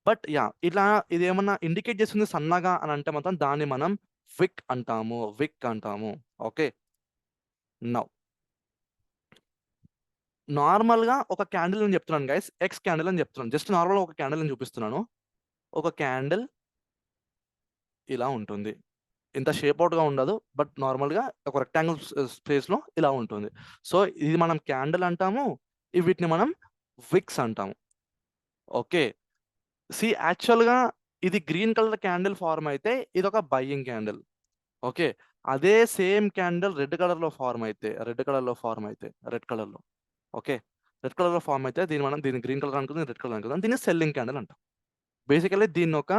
But yeah, ఇలా ఇది ఏమన్నా ఇండికేట్ చేస్తుంది సన్నగా అని అంటే మాత్రం దాన్ని మనం విక్ అంటాము. ఓకే, నౌ నార్మల్గా ఒక క్యాండిల్ అని చెప్తున్నాను గైస్, ఎక్స్ క్యాండిల్ అని చెప్తున్నాను. జస్ట్ నార్మల్గా ఒక క్యాండిల్ అని చూపిస్తున్నాను. ఒక క్యాండిల్ ఇలా ఉంటుంది. ఇంత షేప్ అవుట్గా ఉండదు, బట్ నార్మల్గా ఒక రెక్టాంగిల్ స్పేస్లో ఇలా ఉంటుంది. సో ఇది మనం క్యాండిల్ అంటాము, వీటిని మనం విక్స్ అంటాము. ఓకే, యాక్చువల్గా ఇది గ్రీన్ కలర్ క్యాండిల్ ఫార్మ్ అయితే ఇది ఒక బయింగ్ క్యాండిల్. ఓకే, అదే సేమ్ క్యాండిల్ రెడ్ కలర్లో ఫార్మ్ అయితే రెడ్ కలర్లో ఓకే, రెడ్ కలర్లో ఫార్మ్ అయితే దీన్ని గ్రీన్ కలర్ అనుకుందాం, రెడ్ కలర్ అనుకుందాం, దీన్ని సెల్లింగ్ క్యాండిల్ అంటాం. బేసికలీ దీన్ని ఒక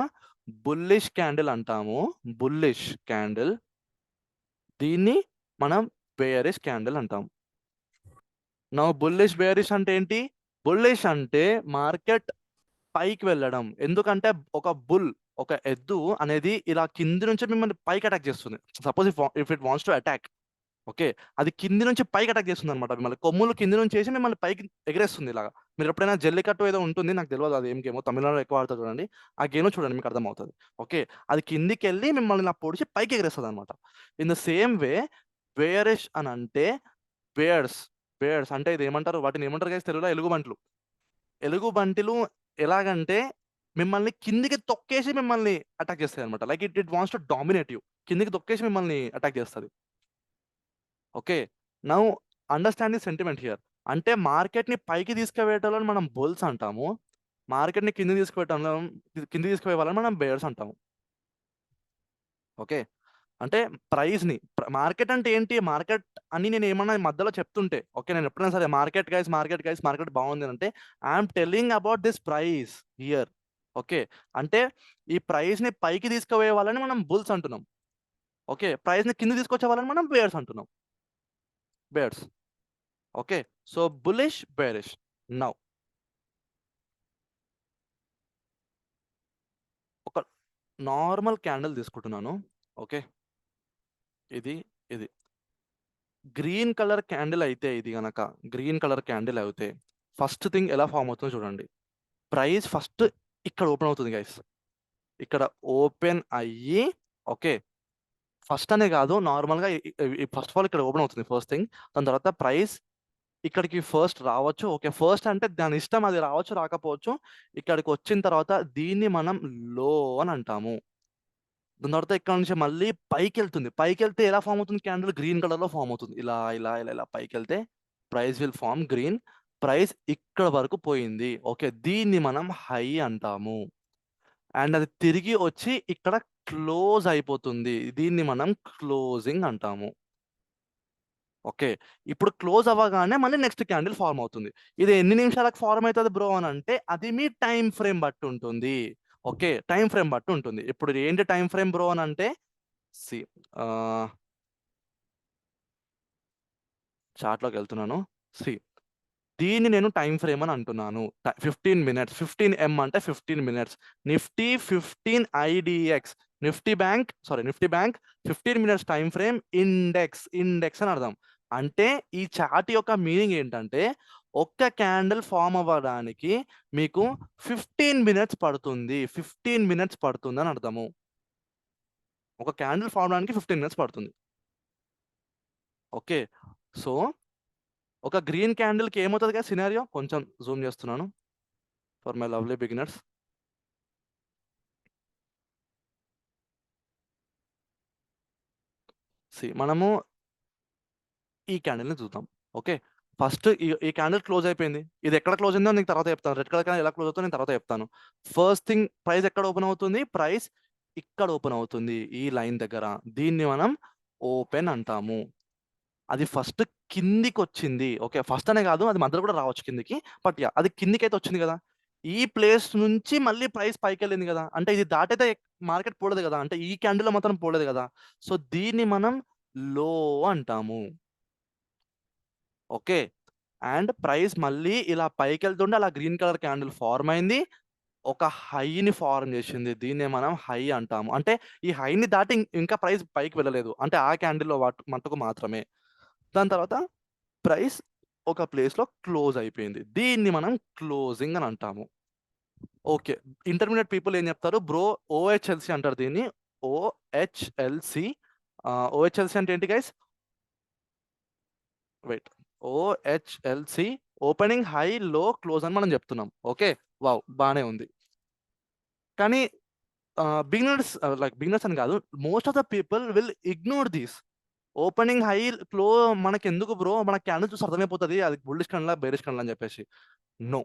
బుల్లిష్ క్యాండిల్ అంటాము. Bullish candle. దీన్ని మనం బేరిష్ క్యాండిల్ అంటాము. నా బుల్లిష్ బేరిష్ అంటే ఏంటి? బుల్లిష్ అంటే మార్కెట్ పైకి వెళ్ళడం. ఎందుకంటే ఒక బుల్ ఒక ఎద్దు అనేది ఇలా కింది నుంచి మిమ్మల్ని పైకి అటాక్ చేస్తుంది. Suppose if it wants to attack, okay, అది కింది నుంచి పైకి అటాక్ చేస్తుంది అనమాట. మిమ్మల్ని కొమ్ములు కింది నుంచి వేసి మిమ్మల్ని పైకి ఎగరేస్తుంది ఇలాగా. మీరు ఎప్పుడైనా జల్లికట్టు ఏదో ఉంటుంది, నాకు తెలియదు అది ఏం గేమో, తమిళనాడులో ఎక్కువ ఆడతారు చూడండి. ఆ గేమ్ చూడండి, మీకు అర్థమవుతుంది. ఓకే, అది కిందికి వెళ్ళి మిమ్మల్ని ఇలా పొడిచి పైకి ఎగరేస్తుంది అనమాట. In the same way bearish అని అంటే బేర్స్ అంటే ఇది ఏమంటారు, వాటిని ఏమంటారు గైస్ తెలుగులో? ఎలుగుబంటిలు ఎలాగంటే మిమ్మల్ని కిందికి తొక్కేసి మిమ్మల్ని అటాక్ చేస్తాయి అనమాట. Like it wants to dominate you. కిందికి తొక్కేసి మిమ్మల్ని అటాక్ చేస్తుంది. Okay, now understand the sentiment here. అంటే మార్కెట్ని పైకి తీసుకువెళ్ళాలని మనం బుల్స్ అంటాము, మార్కెట్ని కింది తీసుకువెళ్ళాలని మనం బేర్స్ అంటాము. ఓకే, అంటే ప్రైస్ని మార్కెట్ అంటే ఏంటి, మార్కెట్ అని నేను ఏమన్నా మధ్యలో చెప్తుంటే, ఓకే, నేను ఎప్పుడైనా సరే మార్కెట్ బాగుంది అంటే I'm telling about this price here. Okay, అంటే ఈ ప్రైస్ని పైకి తీసుకుపోయే వాళ్ళని మనం బుల్స్ అంటున్నాం. ఓకే, ప్రైస్ని కింద తీసుకొచ్చే వాళ్ళని మనం బేర్స్ అంటున్నాం. Bears. Okay, so bullish, bearish. Now ఒక నార్మల్ క్యాండిల్ తీసుకుంటున్నాను. ఓకే, ఇది గ్రీన్ కలర్ క్యాండిల్ అయితే, ఇది గనక గ్రీన్ కలర్ క్యాండిల్ అయితే ఫస్ట్ థింగ్ ఎలా ఫామ్ అవుతుందో చూడండి. ప్రైస్ ఫస్ట్ ఇక్కడ ఓపెన్ అవుతుంది గైస్. ఇక్కడ ఓపెన్ అయ్యి, ఓకే, ఫస్ట్ అనే కాదు, నార్మల్గా ఫస్ట్ ఆఫ్ ఆల్ ఇక్కడ ఓపెన్ అవుతుంది ఫస్ట్ థింగ్. దాని తర్వాత ప్రైస్ ఇక్కడికి ఫస్ట్ రావచ్చు. ఓకే, ఫస్ట్ అంటే దాని ఇష్టం, అది రావచ్చు రాకపోవచ్చు. ఇక్కడికి వచ్చిన తర్వాత దీన్ని మనం లో అని అంటాము. దాని తర్వాత ఇక్కడ నుంచి మళ్ళీ పైకి వెళ్తే ఎలా ఫామ్ అవుతుంది క్యాండిల్? గ్రీన్ కలర్లో ఫామ్ అవుతుంది. ఇలా ఇలా ఇలా ఇలా పైకి వెళ్తే price will form green. Price ఇక్కడ వరకు పోయింది. ఓకే, దీన్ని మనం హై అంటాము. అండ్ అది తిరిగి వచ్చి ఇక్కడ క్లోజ్ అయిపోతుంది. దీన్ని మనం క్లోజింగ్ అంటాము. ఓకే, ఇప్పుడు క్లోజ్ అవ్వగానే మళ్ళీ నెక్స్ట్ క్యాండిల్ ఫార్మ్ అవుతుంది. ఇది ఎన్ని నిమిషాలకు ఫార్మ్ అవుతుంది బ్రో అని అంటే అది మీ టైం ఫ్రేమ్ బట్టి ఉంటుంది. ఓకే, టైం ఫ్రేమ్ బట్టి ఉంటుంది. ఇప్పుడు ఏంటి టైం ఫ్రేమ్ బ్రో అని అంటే, సి చార్ట్లోకి వెళ్తున్నాను. సి, దీన్ని నేను టైం ఫ్రేమ్ అని అంటున్నాను. 15 minutes, 15M అంటే 15 minutes. Nifty 15 IDX, Nifty bank 15 minutes time frame index అని అర్థం. అంటే ఈ చార్ట్ యొక్క మీనింగ్ ఏంటంటే, ఒక్క క్యాండిల్ ఫామ్ అవ్వడానికి మీకు 15 minutes పడుతుంది. 15 minutes పడుతుంది అని అర్థము. ఒక క్యాండిల్ ఫామ్ అవడానికి 15 minutes పడుతుంది. ఓకే, సో ఒక గ్రీన్ క్యాండిల్కి ఏమవుతుంది కదా సినారియో, కొంచెం జూమ్ చేస్తున్నాను for my lovely beginners. See, మనము ఈ క్యాండిల్ని చూద్దాం. ఓకే, ఫస్ట్ ఈ క్యాండిల్ క్లోజ్ అయిపోయింది. ఇది ఎక్కడ క్లోజ్ అయిందో నీకు తర్వాత చెప్తాను. రెడ్ కలర్ క్యాండిల్ ఎలా క్లోజ్ అవుతుందో నేను తర్వాత చెప్తాను. ఫస్ట్ థింగ్, ప్రైస్ ఎక్కడ ఓపెన్ అవుతుంది? ప్రైస్ ఇక్కడ ఓపెన్ అవుతుంది, ఈ లైన్ దగ్గర. దీన్ని మనం ఓపెన్ అంటాము. అది ఫస్ట్ కిందికి వచ్చింది. ఓకే, ఫస్ట్ అనే కాదు, అది మధ్యలో కూడా రావచ్చు కిందికి. బట్ యా, అది కిందికి అయితే వచ్చింది కదా. ఈ ప్లేస్ నుంచి మళ్ళీ ప్రైస్ పైకి వెళ్ళింది కదా. అంటే ఇది దాటైతే మార్కెట్ పోలేదు కదా. అంటే ఈ క్యాండిల్ మాత్రం పోలేదు కదా. సో దీన్ని మనం లో అంటాము. ఓకే, అండ్ ప్రైస్ మళ్ళీ ఇలా పైకి వెళ్తుంటే అలా గ్రీన్ కలర్ క్యాండిల్ ఫార్మ్ అయింది, ఒక హైని ఫార్మ్ చేసింది. దీన్నే మనం హై అంటాము. అంటే ఈ హైని దాటి ఇంకా ప్రైస్ పైకి వెళ్ళలేదు, అంటే ఆ క్యాండిల్లో మట్టుకు మాత్రమే. దాని తర్వాత ప్రైస్ ఒక ప్లేస్లో క్లోజ్ అయిపోయింది. దీన్ని మనం క్లోజింగ్ అని అంటాము. ఓకే, ఇంటర్మీడియట్ పీపుల్ ఏం చెప్తారు బ్రో? ఓహెచ్ఎల్సి అంటారు దీన్ని. ఓహెచ్ఎల్సి అంటే ఏంటి గైస్? వెయిట్, ఓహెచ్ఎల్సి ఓపెనింగ్ హై లో క్లోజ్ అని మనం చెప్తున్నాం. ఓకే, వావ్, బాగానే ఉంది. కానీ బిగినర్స్ అని కాదు, most of the people will ignore this. Opening high close మనకి ఎందుకు బ్రో? మన క్యాండిల్ చూసి అర్థమైపోతుంది అది బుల్లిష్ క్యాండిల్ బేరిష్ క్యాండిల్ అని చెప్పేసి. నో,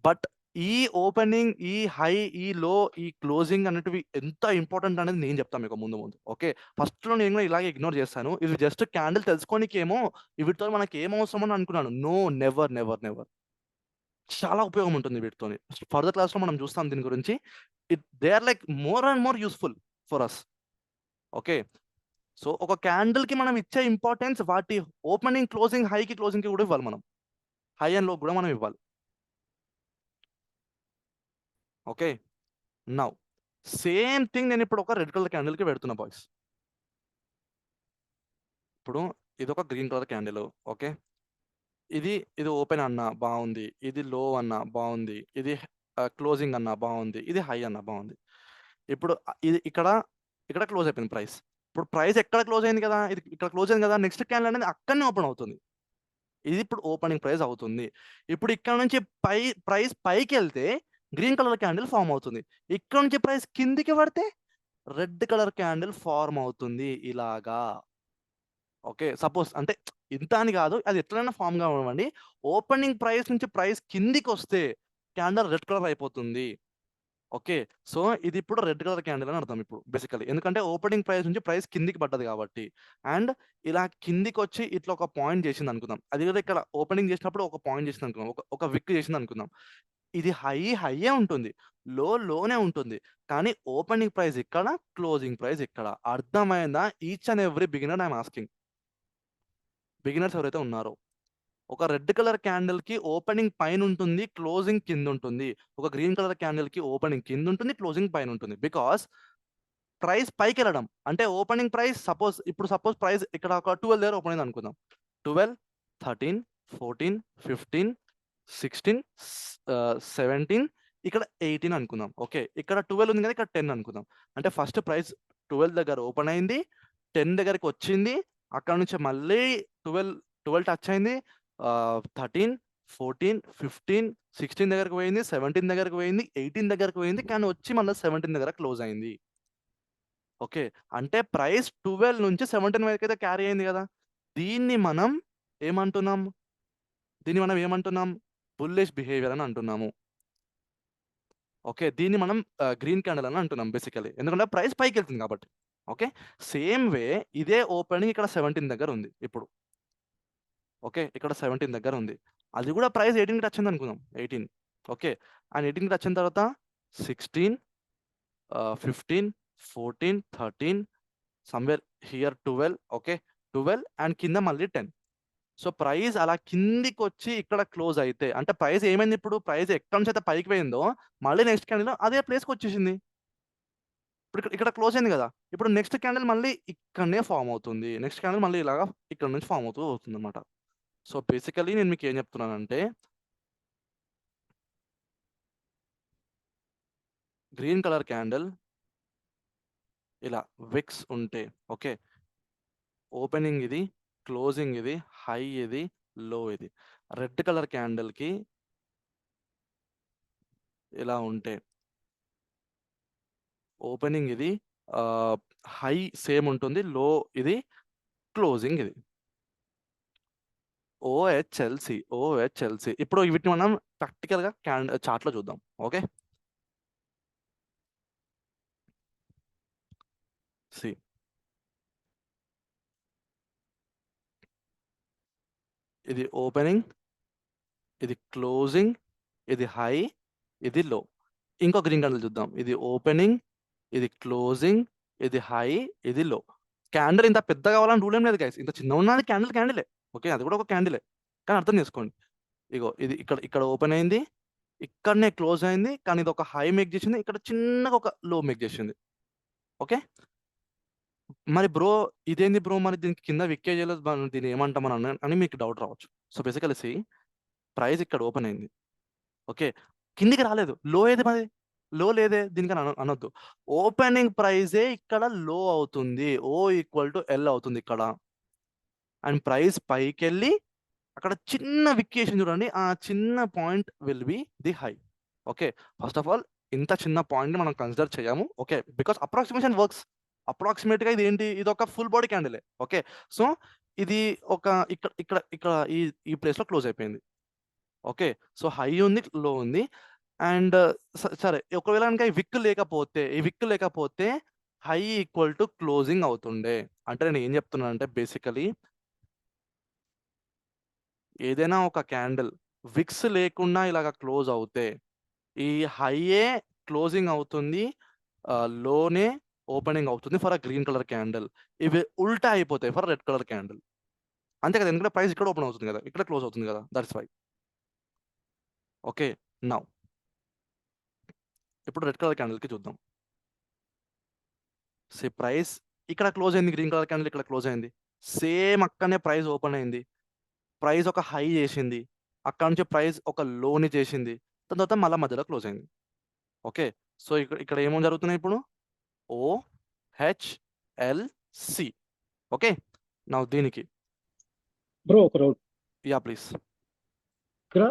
బట్ ఈ ఓపెనింగ్, ఈ హై, ఈ లో, ఈ క్లోజింగ్ అనేటివి ఎంత ఇంపార్టెంట్ అనేది నేను చెప్తాను మీకు ముందు. ఓకే, ఫస్ట్లో నేను కూడా ఇలాగే ఇగ్నోర్ చేస్తాను. ఇవి జస్ట్ క్యాండిల్ తెలుసుకోనికేమో, వీటితో మనకి ఏం అవసరం అని అనుకున్నాను. No, never. చాలా ఉపయోగం ఉంటుంది వీటితో. ఫర్దర్ క్లాస్లో మనం చూస్తాం దీని గురించి. They are like more and more useful for us. Okay, so ఒక క్యాండిల్కి మనం ఇచ్చే ఇంపార్టెన్స్ వాటి ఓపెనింగ్, క్లోజింగ్, హైకి, క్లోజింగ్కి కూడా ఇవ్వాలి మనం. హై అండ్ లో కూడా మనం ఇవ్వాలి. ఓకే, నౌ సేమ్ థింగ్ నేను ఇప్పుడు ఒక రెడ్ కలర్ క్యాండిల్కి పెడుతున్నా బాయ్స్. ఇప్పుడు ఇది ఒక గ్రీన్ కలర్ క్యాండిల్. ఓకే, ఇది ఓపెన్ అన్న బాగుంది, ఇది లో అన్న బాగుంది, ఇది క్లోజింగ్ అన్న బాగుంది, ఇది హై అన్న బాగుంది. ఇప్పుడు ఇది ఇక్కడ క్లోజ్ అయిపోయింది ప్రైస్. ఇప్పుడు ప్రైస్ ఎక్కడ క్లోజ్ అయింది కదా, ఇది ఇక్కడ క్లోజ్ అయింది కదా, నెక్స్ట్ క్యాండిల్ అనేది అక్కడనే ఓపెన్ అవుతుంది. ఇది ఇప్పుడు ఓపెనింగ్ ప్రైస్ అవుతుంది. ఇప్పుడు ఇక్కడ నుంచి ప్రైస్ పైకి వెళ్తే గ్రీన్ కలర్ క్యాండిల్ ఫామ్ అవుతుంది. ఇక్కడ నుంచి ప్రైస్ కిందికి పడితే రెడ్ కలర్ క్యాండిల్ ఫార్మ్ అవుతుంది ఇలాగా. ఓకే, సపోజ్ అంటే ఇంత అని కాదు, అది ఎట్లైనా ఫామ్ కానివ్వండి. ఓపెనింగ్ ప్రైస్ నుంచి ప్రైస్ కిందికి వస్తే క్యాండిల్ రెడ్ కలర్ అయిపోతుంది. ఓకే, సో ఇది ఇప్పుడు రెడ్ కలర్ క్యాండిల్ అని అర్థం ఇప్పుడు బేసికలీ, ఎందుకంటే ఓపెనింగ్ ప్రైస్ నుంచి ప్రైస్ కిందికి పడ్డది కాబట్టి. అండ్ ఇలా కిందికి వచ్చి ఇట్లా ఒక పాయింట్ చేసింది అనుకుందాం. అది కూడా ఇక్కడ ఓపెనింగ్ చేసినప్పుడు ఒక పాయింట్ చేసింది అనుకుందాం, ఒక విక్ చేసింది అనుకుందాం. ఇది హైయే ఉంటుంది, లోనే ఉంటుంది, కానీ ఓపెనింగ్ ప్రైస్ ఇక్కడ, క్లోజింగ్ ప్రైస్ ఇక్కడ. అర్థమైందా? Each and every beginner I'm asking, beginners ఎవరైతే ఉన్నారో. ఒక రెడ్ కలర్ క్యాండిల్ కి ఓపెనింగ్ పైన ఉంటుంది, క్లోజింగ్ కింద ఉంటుంది. ఒక గ్రీన్ కలర్ క్యాండిల్ కి ఓపెనింగ్ కింద ఉంటుంది, క్లోజింగ్ పైన ఉంటుంది. బికాస్ ప్రైస్ పైకి వెళ్ళడం అంటే ఓపెనింగ్ ప్రైస్ సపోజ్ ప్రైస్ ఇక్కడ ఒక 12 దగ్గర ఓపెన్ అయింది అనుకుందాం. 12, 13, 14, 15, 16, 17, ఇక్కడ 18 అనుకుందాం. ఓకే, ఇక్కడ 12 ఉంది కదా, ఇక్కడ 10 అనుకుందాం. అంటే ఫస్ట్ ప్రైస్ 12 దగ్గర ఓపెన్ అయింది, 10 దగ్గరికి వచ్చింది, అక్కడ నుంచి మళ్ళీ 12 టచ్ అయింది, 13, 14, 15, 16 దగ్గరకు పోయింది, 17 దగ్గరకు పోయింది, 18 దగ్గరకు పోయింది, కానీ వచ్చి మళ్ళీ 17 దగ్గర క్లోజ్ అయింది. ఓకే, అంటే ప్రైస్ 12 నుంచి 17 వరకు అయితే క్యారీ అయింది కదా. దీన్ని మనం ఏమంటున్నాం? బుల్లిష్ బిహేవియర్ అని అంటున్నాము. ఓకే, దీన్ని మనం గ్రీన్ క్యాండిల్ అని అంటున్నాం బేసికలీ, ఎందుకంటే ప్రైస్ పైకి వెళ్తుంది కాబట్టి. ఓకే, సేమ్ వే ఇదే ఓపెనింగ్ ఇక్కడ 17 దగ్గర ఉంది ఇప్పుడు. ఓకే, ఇక్కడ 17 దగ్గర ఉంది, అది కూడా ప్రైస్ 18కి టచ్ అయింది అనుకుందాం. 18. ఓకే, అండ్ 18కి టచ్ అయిన తర్వాత 16, 15, 14, 13, సమ్వేర్ హియర్ 12. ఓకే, 12 అండ్ కింద మళ్ళీ 10. సో ప్రైస్ అలా కిందికి వచ్చి ఇక్కడ క్లోజ్ అయితే అంటే ప్రైస్ ఏమైంది? ఇప్పుడు ప్రైస్ ఎక్కడి నుంచి అయితే పైకి పోయిందో మళ్ళీ నెక్స్ట్ క్యాండిల్ అదే ప్లేస్కి వచ్చేసింది. ఇప్పుడు ఇక్కడ క్లోజ్ అయింది కదా, ఇప్పుడు నెక్స్ట్ క్యాండిల్ మళ్ళీ ఇక్కడనే ఫామ్ అవుతుంది. నెక్స్ట్ క్యాండిల్ మళ్ళీ ఇలాగా ఇక్కడ నుంచి ఫామ్ అవుతుంది అనమాట. సో బేసికలీ నేను మీకు ఏం చెప్తున్నానంటే, గ్రీన్ కలర్ క్యాండిల్ ఇలా విక్స్ ఉంటే, ఓకే, ఓపెనింగ్ ఇది, క్లోజింగ్ ఇది, హై ఇది, లో ఇది. రెడ్ కలర్ క్యాండిల్కి ఇలా ఉంటే ఓపెనింగ్ ఇది, హై సేమ్ ఉంటుంది, లో ఇది, క్లోజింగ్ ఇది. ఓహెచ్ఎల్సి. ఇప్పుడు వీటిని మనం ప్రాక్టికల్గా చార్ట్లో చూద్దాం. ఓకే, సి ఇది ఓపెనింగ్, ఇది క్లోజింగ్, ఇది హై, ఇది లో. ఇంకో గ్రీన్ క్యాండిల్ చూద్దాం. ఇది ఓపెనింగ్, ఇది క్లోజింగ్, ఇది హై, ఇది లో. క్యాండిల్ ఇంత పెద్ద కావాలని రూల్ ఏం లేదు గైస్, ఇంత చిన్న ఉన్నది క్యాండిలే. ఓకే, అది కూడా ఒక క్యాండిలే, కానీ అర్థం చేసుకోండి. ఇగో ఇది ఇక్కడ ఓపెన్ అయింది, ఇక్కడనే క్లోజ్ అయింది, కానీ ఇది ఒక హై మేక్ చేసింది, ఇక్కడ చిన్నగా ఒక లో మేక్ చేసింది. ఓకే, మరి బ్రో ఇదేంది బ్రో, మరి దీనికి కింద విక్కే చేయలేదు, దీన్ని ఏమంటామని అని మీకు డౌట్ రావచ్చు. సో బేసికలీ ప్రైస్ ఇక్కడ ఓపెన్ అయింది, ఓకే, కిందికి రాలేదు, లో ఏది మరి, లో లేదే, దీనికి అనొద్దు. ఓపెనింగ్ ప్రైజే ఇక్కడ లో అవుతుంది, O=L అవుతుంది ఇక్కడ. అండ్ ప్రైస్ పైకి వెళ్ళి అక్కడ చిన్న విక్కేషన్ చూడండి, ఆ చిన్న point will be the high. Okay, first of all ఇంత చిన్న పాయింట్ మనం కన్సిడర్ చేయము. Okay, because approximation works. అప్రాక్సిమేట్గా ఇది ఏంటి, ఇది ఒక ఫుల్ బాడీ క్యాండిలే. ఓకే, సో ఇది ఒక ఇక్కడ ఈ ప్లేస్లో క్లోజ్ అయిపోయింది. ఓకే, సో హై ఉంది, లో ఉంది. అండ్ సరే, ఒకవేళ కనుక ఈ విక్ లేకపోతే హై ఈక్వల్ టు క్లోజింగ్ అవుతుండే. అంటే నేను ఏం చెప్తున్నాను అంటే బేసికలీ ఏదైనా ఒక క్యాండిల్ విక్స్ లేకుండా ఇలాగ క్లోజ్ అవుతే ఈ హైయే క్లోజింగ్ అవుతుంది, లోనే ఓపెనింగ్ అవుతుంది for a green colour candle. ఇవి ఉల్టా అయిపోతాయి ఫర్ రెడ్ కలర్ క్యాండిల్. అంతే కదా, ఎందుకంటే ప్రైస్ ఇక్కడ ఓపెన్ అవుతుంది కదా, ఇక్కడ క్లోజ్ అవుతుంది కదా, దట్స్ వై. ఓకే, నౌ ఇప్పుడు రెడ్ కలర్ క్యాండిల్కి చూద్దాం. ప్రైస్ ఇక్కడ క్లోజ్ అయింది, గ్రీన్ కలర్ క్యాండిల్ ఇక్కడ క్లోజ్ అయింది, సేమ్ అక్కడనే ప్రైస్ ఓపెన్ అయింది, ప్రైస్ ఒక హై చేసింది, అక్కడ నుంచి ప్రైస్ ఒక లోని చేసింది, దాని తర్వాత మళ్ళీ మధ్యలో క్లోజ్ అయింది. ఓకే, సో ఇక్కడ ఏమో జరుగుతున్నాయి ఇప్పుడు, OHLC. ఓకే, నా దీనికి బ్రో ఒక రోజు యా ప్లీజ్. ఇక్కడ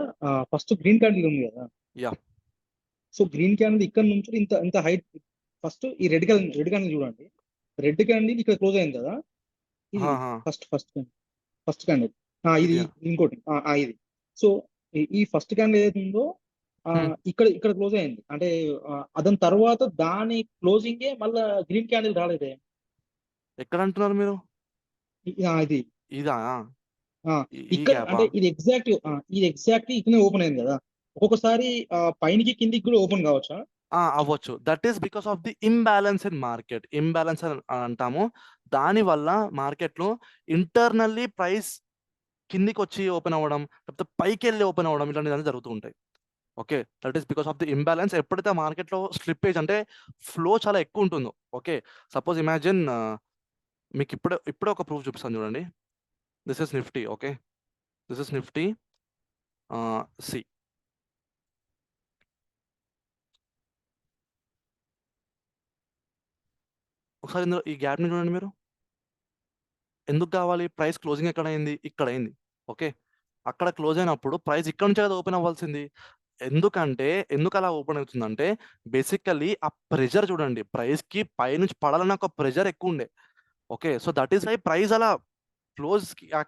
ఫస్ట్ గ్రీన్ క్యాండిల్ ఉంది కదా, Yeah. సో గ్రీన్ క్యాండిల్ ఇక్కడ నుంచి ఇంత ఇంత హైట్, ఫస్ట్ ఈ రెడ్ క్యాండిల్ చూడండి, రెడ్ క్యాండిల్ ఇక్కడ క్లోజ్ అయింది కదా, ఇది ఫస్ట్ క్యాండిల్ ఇది Yeah. ఇంకోటి ఇది. సో ఈ ఫస్ట్ క్యాండిల్ ఏదైతే ఉందో ఇక్కడ క్లోజ్ అయింది, అంటే దాని తర్వాత దాని క్లోజింగే మళ్ళా గ్రీన్ క్యాండిల్ రాలేదే. ఎక్కడ అంటున్నారు మీరు? ఇది ఇదా? ఇక్కడ అంటే ఇది ఎగ్జాక్ట్లీ ఇక్కడనే ఓపెన్ అయింది కదా, ఒక్కొక్కసారి పైనకి కిందికి కూడా ఓపెన్ కావచ్చా? అవ్వచ్చు. That is because of the imbalance in market. Imbalance అని అంటాము. దానివల్ల మార్కెట్లో ఇంటర్నల్లీ ప్రైస్ కిందికి వచ్చి ఓపెన్ అవ్వడం, లేకపోతే పైకి వెళ్ళి ఓపెన్ అవ్వడం, ఇలాంటివన్నీ జరుగుతూ ఉంటాయి. Okay, that is because of the imbalance. ఎప్పుడైతే మార్కెట్లో స్లిప్పేజ్ అంటే ఫ్లో చాలా ఎక్కువ ఉంటుందో, ఓకే, సపోజ్ ఇమాజిన్ మీకు ఇప్పుడే ఒక ప్రూఫ్ చూపిస్తాను చూడండి. This is Nifty. Okay, this is Nifty see. ఒకసారి ఇందులో ఈ గ్యాప్ని చూడండి మీరు. ఎందుకు కావాలి? ప్రైస్ క్లోజింగ్ ఎక్కడ అయింది? ఇక్కడ అయింది. ఓకే, అక్కడ క్లోజ్ అయినప్పుడు ప్రైస్ ఇక్కడ నుంచి కదా ఓపెన్ అవ్వాల్సింది. ఎందుకు అలా ఓపెన్ అవుతుందంటే బేసికల్లీ ఆ ప్రెషర్ చూడండి, ప్రైస్కి పైనుంచి పడాలన్న ఒక ప్రెషర్ ఎక్కువ ఉండే. Okay, so that is why price అలా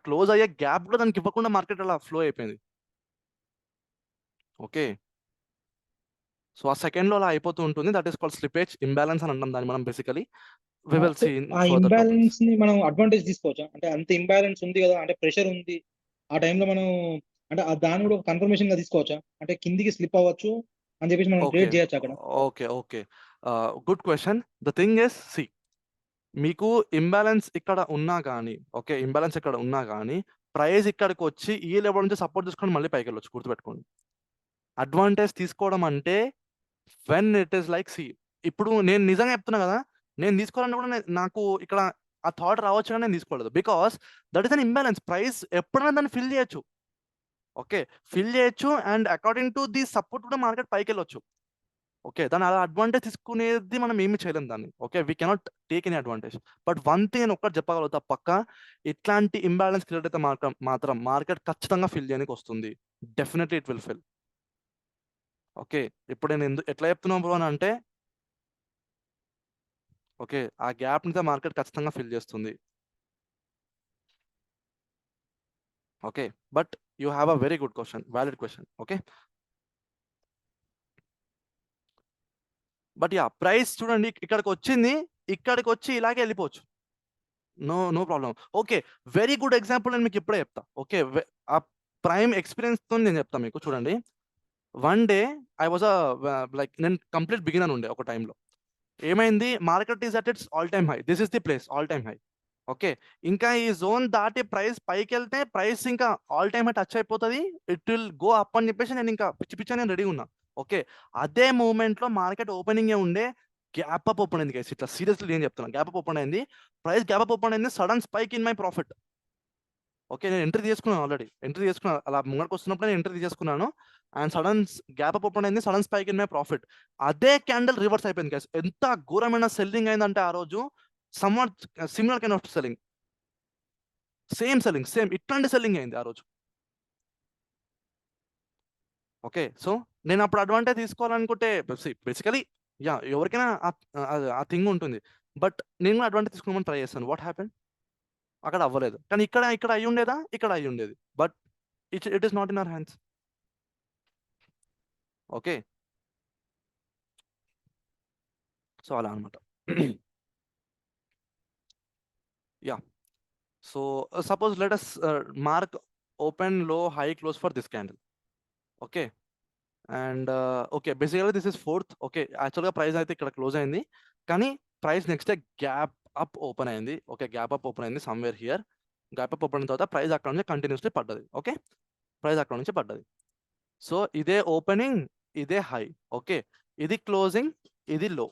క్లోజ్ అయ్యే గ్యాప్ కూడా దానికి ఇవ్వకుండా మార్కెట్ అలా ఫ్లో అయిపోయింది. ఓకే, సో ఆ సెకండ్లో అలా అయిపోతూ ఉంటుంది. That is called slippage, imbalance అని అంటాం దాన్ని మనం basically. We will see in a further imbalance ని మనం అడ్వాంటేజ్ తీసుకోవచ్చా? అంటే అంత ఇంబ్యాలెన్స్ ఉంది కదా, అంటే ప్రెషర్ ఉంది ఆ టైంలో మనం, అంటే దాన్ని కూడా కన్ఫర్మేషన్ గా తీసుకోవచ్చా? అంటే కిందికి స్లిప్ అవ్వచ్చు అని చెప్పేసి మనం ఓకే ట్రేడ్ చేయొచ్చు అక్కడ? Okay good question. The thing is, see, మీకు ఇంబ్యాలెన్స్ ఇక్కడ ఉన్నా కానీ, ఓకే, ఇంబ్యాలెన్స్ ఇక్కడ ఉన్నా కానీ ప్రైస్ ఇక్కడికి వచ్చి ఈ లెవెల్ నుంచి సపోర్ట్ తీసుకొని మళ్ళీ పైకి వెళ్ళొచ్చు. గుర్తుపెట్టుకోండి, అడ్వాంటేజ్ తీసుకోవడం అంటే when it is like, see, ఇప్పుడు నేను నిజంగా చెప్తున్నా కదా, నేను తీసుకోవాలని కూడా నాకు ఇక్కడ ఆ థాట్ రావచ్చు కానీ నేను తీసుకోలేదు. Because that is an imbalance. Price ఎప్పుడైనా దాన్ని ఫిల్ చేయొచ్చు. ఓకే, ఫిల్ చేయొచ్చు and according to the support కూడా మార్కెట్ పైకి వెళ్ళొచ్చు. ఓకే, దాని అలా అడ్వాంటేజ్ తీసుకునేది మనం ఏమి చేయలేం దాన్ని. Okay, we cannot take any advantage. But one thing నేను ఒక్కటి చెప్పగలుగుతా పక్క, ఇట్లాంటి ఇంబ్యాలెన్స్ క్రియేట్ అయితే మాత్రం మార్కెట్ ఖచ్చితంగా ఫిల్ చేయడానికి వస్తుంది. Definitely it will fill. Okay, ఇప్పుడు నేను ఎట్లా చెప్తున్నాను బ్రో అని అంటే, ఓకే, ఆ గ్యాప్ ని మార్కెట్ ఖచ్చితంగా ఫిల్ చేస్తుంది. Okay, but you have a very good question, valid question. Okay, but yeah, price చూడండి ఇక్కడికి వచ్చింది, ఇక్కడికి వచ్చి ఇలాగే వెళ్ళిపోవచ్చు. No problem. Okay, very good example నేను మీకు ఇప్పుడే చెప్తా. ఓకే, ఆ ప్రైమ్ ఎక్స్పీరియన్స్తో నేను చెప్తాను మీకు. చూడండి, one day I was like, నేను కంప్లీట్ బిగినర్ ఉండే ఒక టైంలో. ఏమైంది, market is at its all time high. This is the place, all time high. Okay, ఇంకా ఈ జోన్ దాటి ప్రైస్ పైకి వెళ్తే ప్రైస్ ఇంకా ఆల్ టైమ్ హై టచ్ అయిపోతుంది, ఇట్ విల్ గో అప్ అని చెప్పేసి నేను ఇంకా పిచ్చి నేను రెడీ ఉన్నా. ఓకే, అదే మూమెంట్లో మార్కెట్ ఓపెనింగ్ ఉండే, గ్యాప్ అప్ ఓపెన్ అయింది గైస్. ఇట్లా సీరియస్లీ నేను చెప్తున్నా, గ్యాప్ అప్ ఓపెన్ అయింది, ప్రైస్ గ్యాప్ అప్ ఓపెన్ అయింది, sudden spike in my profit. Okay, నేను ఎంట్రీ తీసుకున్నాను, ఆల్రెడీ ఎంట్రీ చేసుకున్నాను, అలా ముంగడికి వస్తున్నప్పుడు నేను ఎంట్రీ తీసుకున్నాను and sudden gap up open అయింది, sudden spike in my profit. అదే క్యాండిల్ రివర్స్ అయిపోయింది గైస్. ఎంత ఘోరమైన సెల్లింగ్ అయిందంటే ఆ రోజు, somewhat similar kind of selling, same ఇట్లాంటి సెల్లింగ్ అయింది ఆ రోజు. ఓకే, సో నేను అప్పుడు అడ్వాంటేజ్ తీసుకోవాలనుకుంటే బేసికలీ యా, ఎవరికైనా ఆ థింగ్ ఉంటుంది. బట్ నేను కూడా అడ్వాంటేజ్ తీసుకోమని ట్రై చేస్తాను. వాట్ హ్యాపెన్, అక్కడ అవ్వలేదు. కానీ ఇక్కడ అయ్యి ఉండేదా, ఇక్కడ అయ్యి ఉండేది. But it is not in our hands. Okay, so అలా అనమాట. Yeah, so suppose let us mark open low high close for this candle. Okay, and okay, basically this is 4th. Okay, యాక్చువల్గా ప్రైస్ అయితే ఇక్కడ close అయింది, కానీ price next day gap up open అయింది. Okay, gap up open అయింది somewhere here. Gap up open అయిన తర్వాత price అక్కడ నుంచి కంటిన్యూస్లీ పడ్డది. ఓకే, ప్రైస్ అక్కడ నుంచి పడ్డది. సో ఇదే ఓపెనింగ్, ఇదే హై. ఓకే, ఇది క్లోజింగ్, ఇది లో.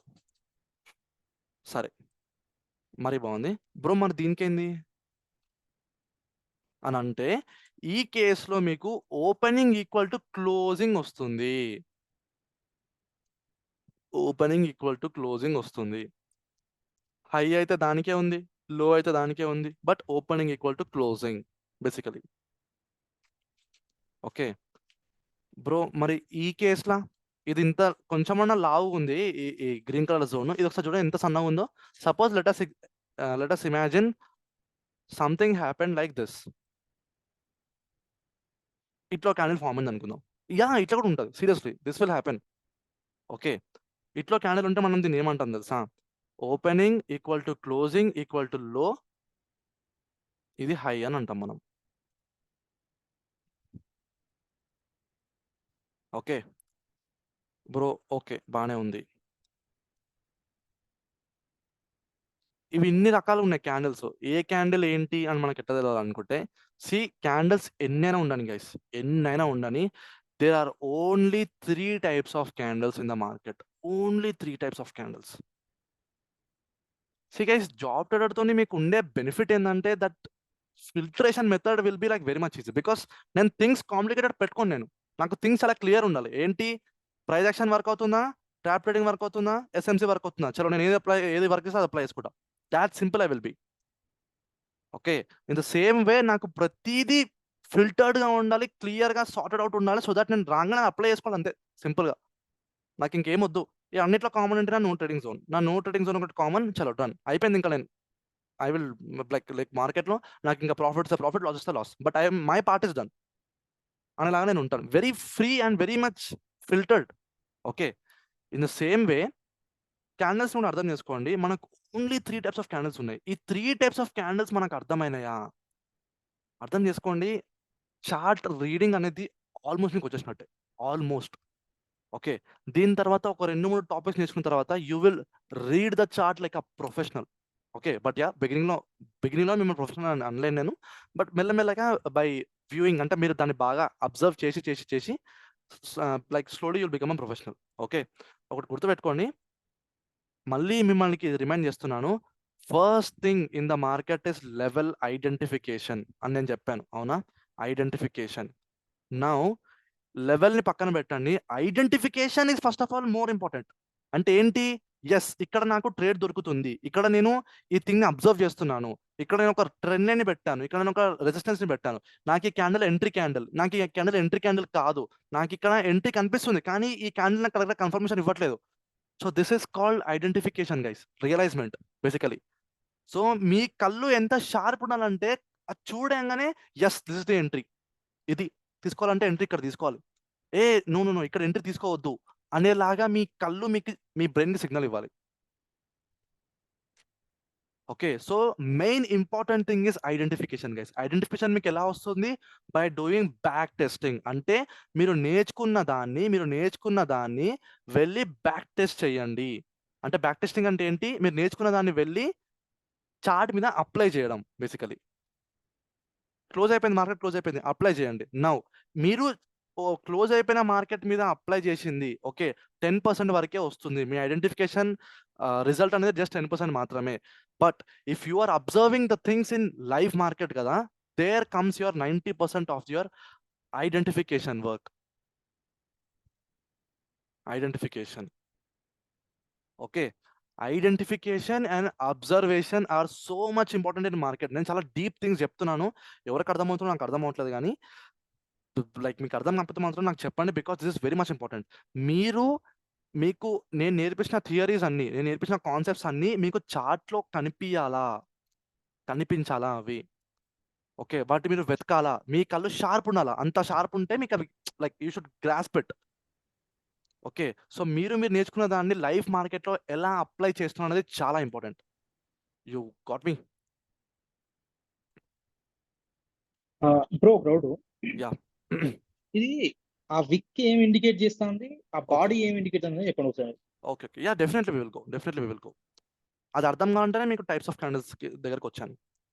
సరే, మరి బాగుంది బ్రో. మరి దీనికేంది అని అంటే, ఈ కేసులో మీకు ఓపెనింగ్ ఈక్వల్ టు క్లోజింగ్ వస్తుంది. ఓపెనింగ్ ఈక్వల్ టు క్లోజింగ్ వస్తుంది. హై అయితే దానికే ఉంది, లో అయితే దానికే ఉంది, but opening equal to closing basically. Okay bro, మరి ఈ కేసులా ఇది ఇంత కొంచెమన్నా లావు ఉంది, ఈ గ్రీన్ కలర్ జోన్. ఇది ఒకసారి చూడండి ఎంత సన్నగా ఉందో. Suppose let us imagine something happen like this. ఇట్లా క్యాండిల్ ఫామ్ అయింది అనుకుందాం. యా ఇట్లా కూడా ఉంటుంది, seriously this will happen. Okay, ఇట్లా క్యాండిల్ ఉంటే మనం దీన్ని ఏమంటాం తెలుసా? Opening equal to closing equal to low, ఇది హై అని అంటాం మనం. ఓకే బ్రో, ఓకే బాగానే ఉంది. ఇవి ఇన్ని రకాలు ఉన్నాయి క్యాండిల్స్. ఏ క్యాండిల్ ఏంటి అని మనకి ఎట్లా తెలియాలనుకుంటే, క్యాండిల్స్ ఎన్నైనా ఉండని గైస్, ఎన్నైనా ఉండని, there are only 3 types of candles in the market. Only 3 types of candles. Guys, job trader తోని మీకు ఉండే బెనిఫిట్ ఏంటంటే that filtration method will be like very much easy. Because నేను థింగ్స్ కాంప్లికేటెడ్ పెట్టుకోను. నాకు థింగ్స్ చాలా క్లియర్ ఉండాలి. ఏంటి, ప్రైస్ యాక్షన్ వర్క్ అవుతుందా, ట్రాప్ ట్రేడింగ్ వర్క్ అవుతుందా, ఎస్ఎంసీ వర్క్ అవుతుందా, చలో నేను ఏది వర్క్ చేస్తే అది అప్లై చేసుకుంటా. That simple I will be. Okay, in the same way నాకు ప్రతిదీ ఫిల్టర్డ్గా ఉండాలి, క్లియర్గా సార్టెడ్ అవుట్ ఉండాలి. సో దట్ నేను రాగానే అప్లై చేసుకోవాలి అంతే, సింపుల్గా. నాకు ఇంకేం వద్దు. ఈ అన్నిట్లో కామన్ అంటే no trading zone. No trading zone ఒకటి కామన్, చలో డన్ అయిపోయింది. ఇంకా నేను ఐ విల్ లైక్ మార్కెట్లో నాకు ఇంకా ప్రాఫిట్, లాస్ ఇస్తే loss, but my part is done అనేలాగా నేను ఉంటాను. Very free and very much filtered. Okay, in the same way candles కూడా అర్థం చేసుకోండి. మనకు ఓన్లీ 3 types ఆఫ్ క్యాండిల్స్ ఉన్నాయి. ఈ 3 types ఆఫ్ క్యాండిల్స్ మనకు అర్థమైనాయా, అర్థం చేసుకోండి. చార్ట్ రీడింగ్ అనేది ఆల్మోస్ట్ మీకు వచ్చేసినట్టే, ఆల్మోస్ట్. ఓకే, దీని తర్వాత ఒక 2-3 టాపిక్స్ నేర్చుకున్న తర్వాత you will read the chart like a professional. Okay, but yeah బిగినింగ్లో మిమ్మల్ని ప్రొఫెషనల్ అని అనలేను నేను. బట్ మెల్లమెల్లగా బై వ్యూయింగ్, అంటే మీరు దాన్ని బాగా అబ్జర్వ్ చేసి like slowly you'll become a professional. Okay, ఒకటి గుర్తుపెట్టుకోండి, మళ్ళీ మిమ్మల్ని రిమైండ్ చేస్తున్నాను. First thing in the market is level identification అని నేను చెప్పాను, అవునా? ఐడెంటిఫికేషన్. నౌ లెవెల్ని పక్కన పెట్టండి, identification is first of all more important. అంటే ఏంటి, ఎస్ ఇక్కడ నాకు ట్రేడ్ దొరుకుతుంది, ఇక్కడ నేను ఈ థింగ్ని అబ్జర్వ్ చేస్తున్నాను, ఇక్కడ నేను ఒక ట్రెండ్ లైన్ని పెట్టాను, ఇక్కడ నేను ఒక రెసిస్టెన్స్ని పెట్టాను, నాకు ఈ క్యాండిల్ ఎంట్రీ క్యాండిల్, నాకు ఈ క్యాండిల్ ఎంట్రీ క్యాండిల్ కాదు, నాకు ఇక్కడ ఎంట్రీ కనిపిస్తుంది కానీ ఈ క్యాండిల్ నాకు కరెక్ట్గా కన్ఫర్మేషన్ ఇవ్వట్లేదు. So this is called identification guys, realisement basically. సో మీ కళ్ళు ఎంత షార్ప్ ఉండాలంటే అది చూడంగానే yes this is the entry, ఇది తీసుకోవాలంటే ఎంట్రీ ఇక్కడ తీసుకోవాలి, నో ఇక్కడ ఎంట్రీ తీసుకోవద్దు అనేలాగా మీ కళ్ళు మీ బ్రెయిన్కి సిగ్నల్ ఇవ్వాలి. Okay, so main important thing is identification guys. Identification మీకు ఎలా వస్తుంది? By doing back testing. అంటే మీరు నేర్చుకున్న దాన్ని వెళ్ళి బ్యాక్ టెస్ట్ చేయండి. అంటే బ్యాక్ టెస్టింగ్ అంటే ఏంటి? మీరు నేర్చుకున్న దాన్ని వెళ్ళి చార్ట్ మీద అప్లై చేయడం బేసికలీ. మార్కెట్ క్లోజ్ అయిపోయింది, అప్లై చేయండి. నౌ మీరు క్లోజ్ అయిపోయిన మార్కెట్ మీద అప్లై చేసింది ఓకే 10% వరకే వస్తుంది. మీ ఐడెంటిఫికేషన్ రిజల్ట్ అనేది జస్ట్ 10% మాత్రమే. But if you are observing the things in live market కదా, there comes your 90% of your identification work. Identification okay, identification and observation are so much important in market. నేను చాలా deep things చెప్తున్నాను, ఎవరికి అర్థమవుతుందో నాకు అర్థమవట్లేదు, కానీ like మీకు అర్థం కాకపోతే మాత్రం నాకు చెప్పండి, because this is very much important. మీకు నేను నేర్పించిన థియరీస్ అన్నీ, నేను నేర్పించిన కాన్సెప్ట్స్ అన్నీ మీకు చార్ట్లో కనిపించాలా అవి. ఓకే, వాటి మీరు వెతకాలా, మీ కళ్ళు షార్ప్ ఉండాలా. అంత షార్ప్ ఉంటే మీకు అవి like you should grasp it. Okay, so మీరు నేర్చుకున్న దాన్ని లైవ్ మార్కెట్లో ఎలా అప్లై చేస్తున్నారు అనేది చాలా ఇంపార్టెంట్. You got me? బ్రౌడ్ యా, ఇది ఆ విక్ ఏం ఇండికేట్ చేస్తుంది, ఆ బాడీ ఏం ఇండికేట్ అనేది చెప్పండి ఒకసారి. Okay yeah, definitely will go. అది అర్థం కావాలంటే మీకు టైప్స్ ఆఫ్ క్యాండిల్స్ దగ్గరకు వచ్చాను.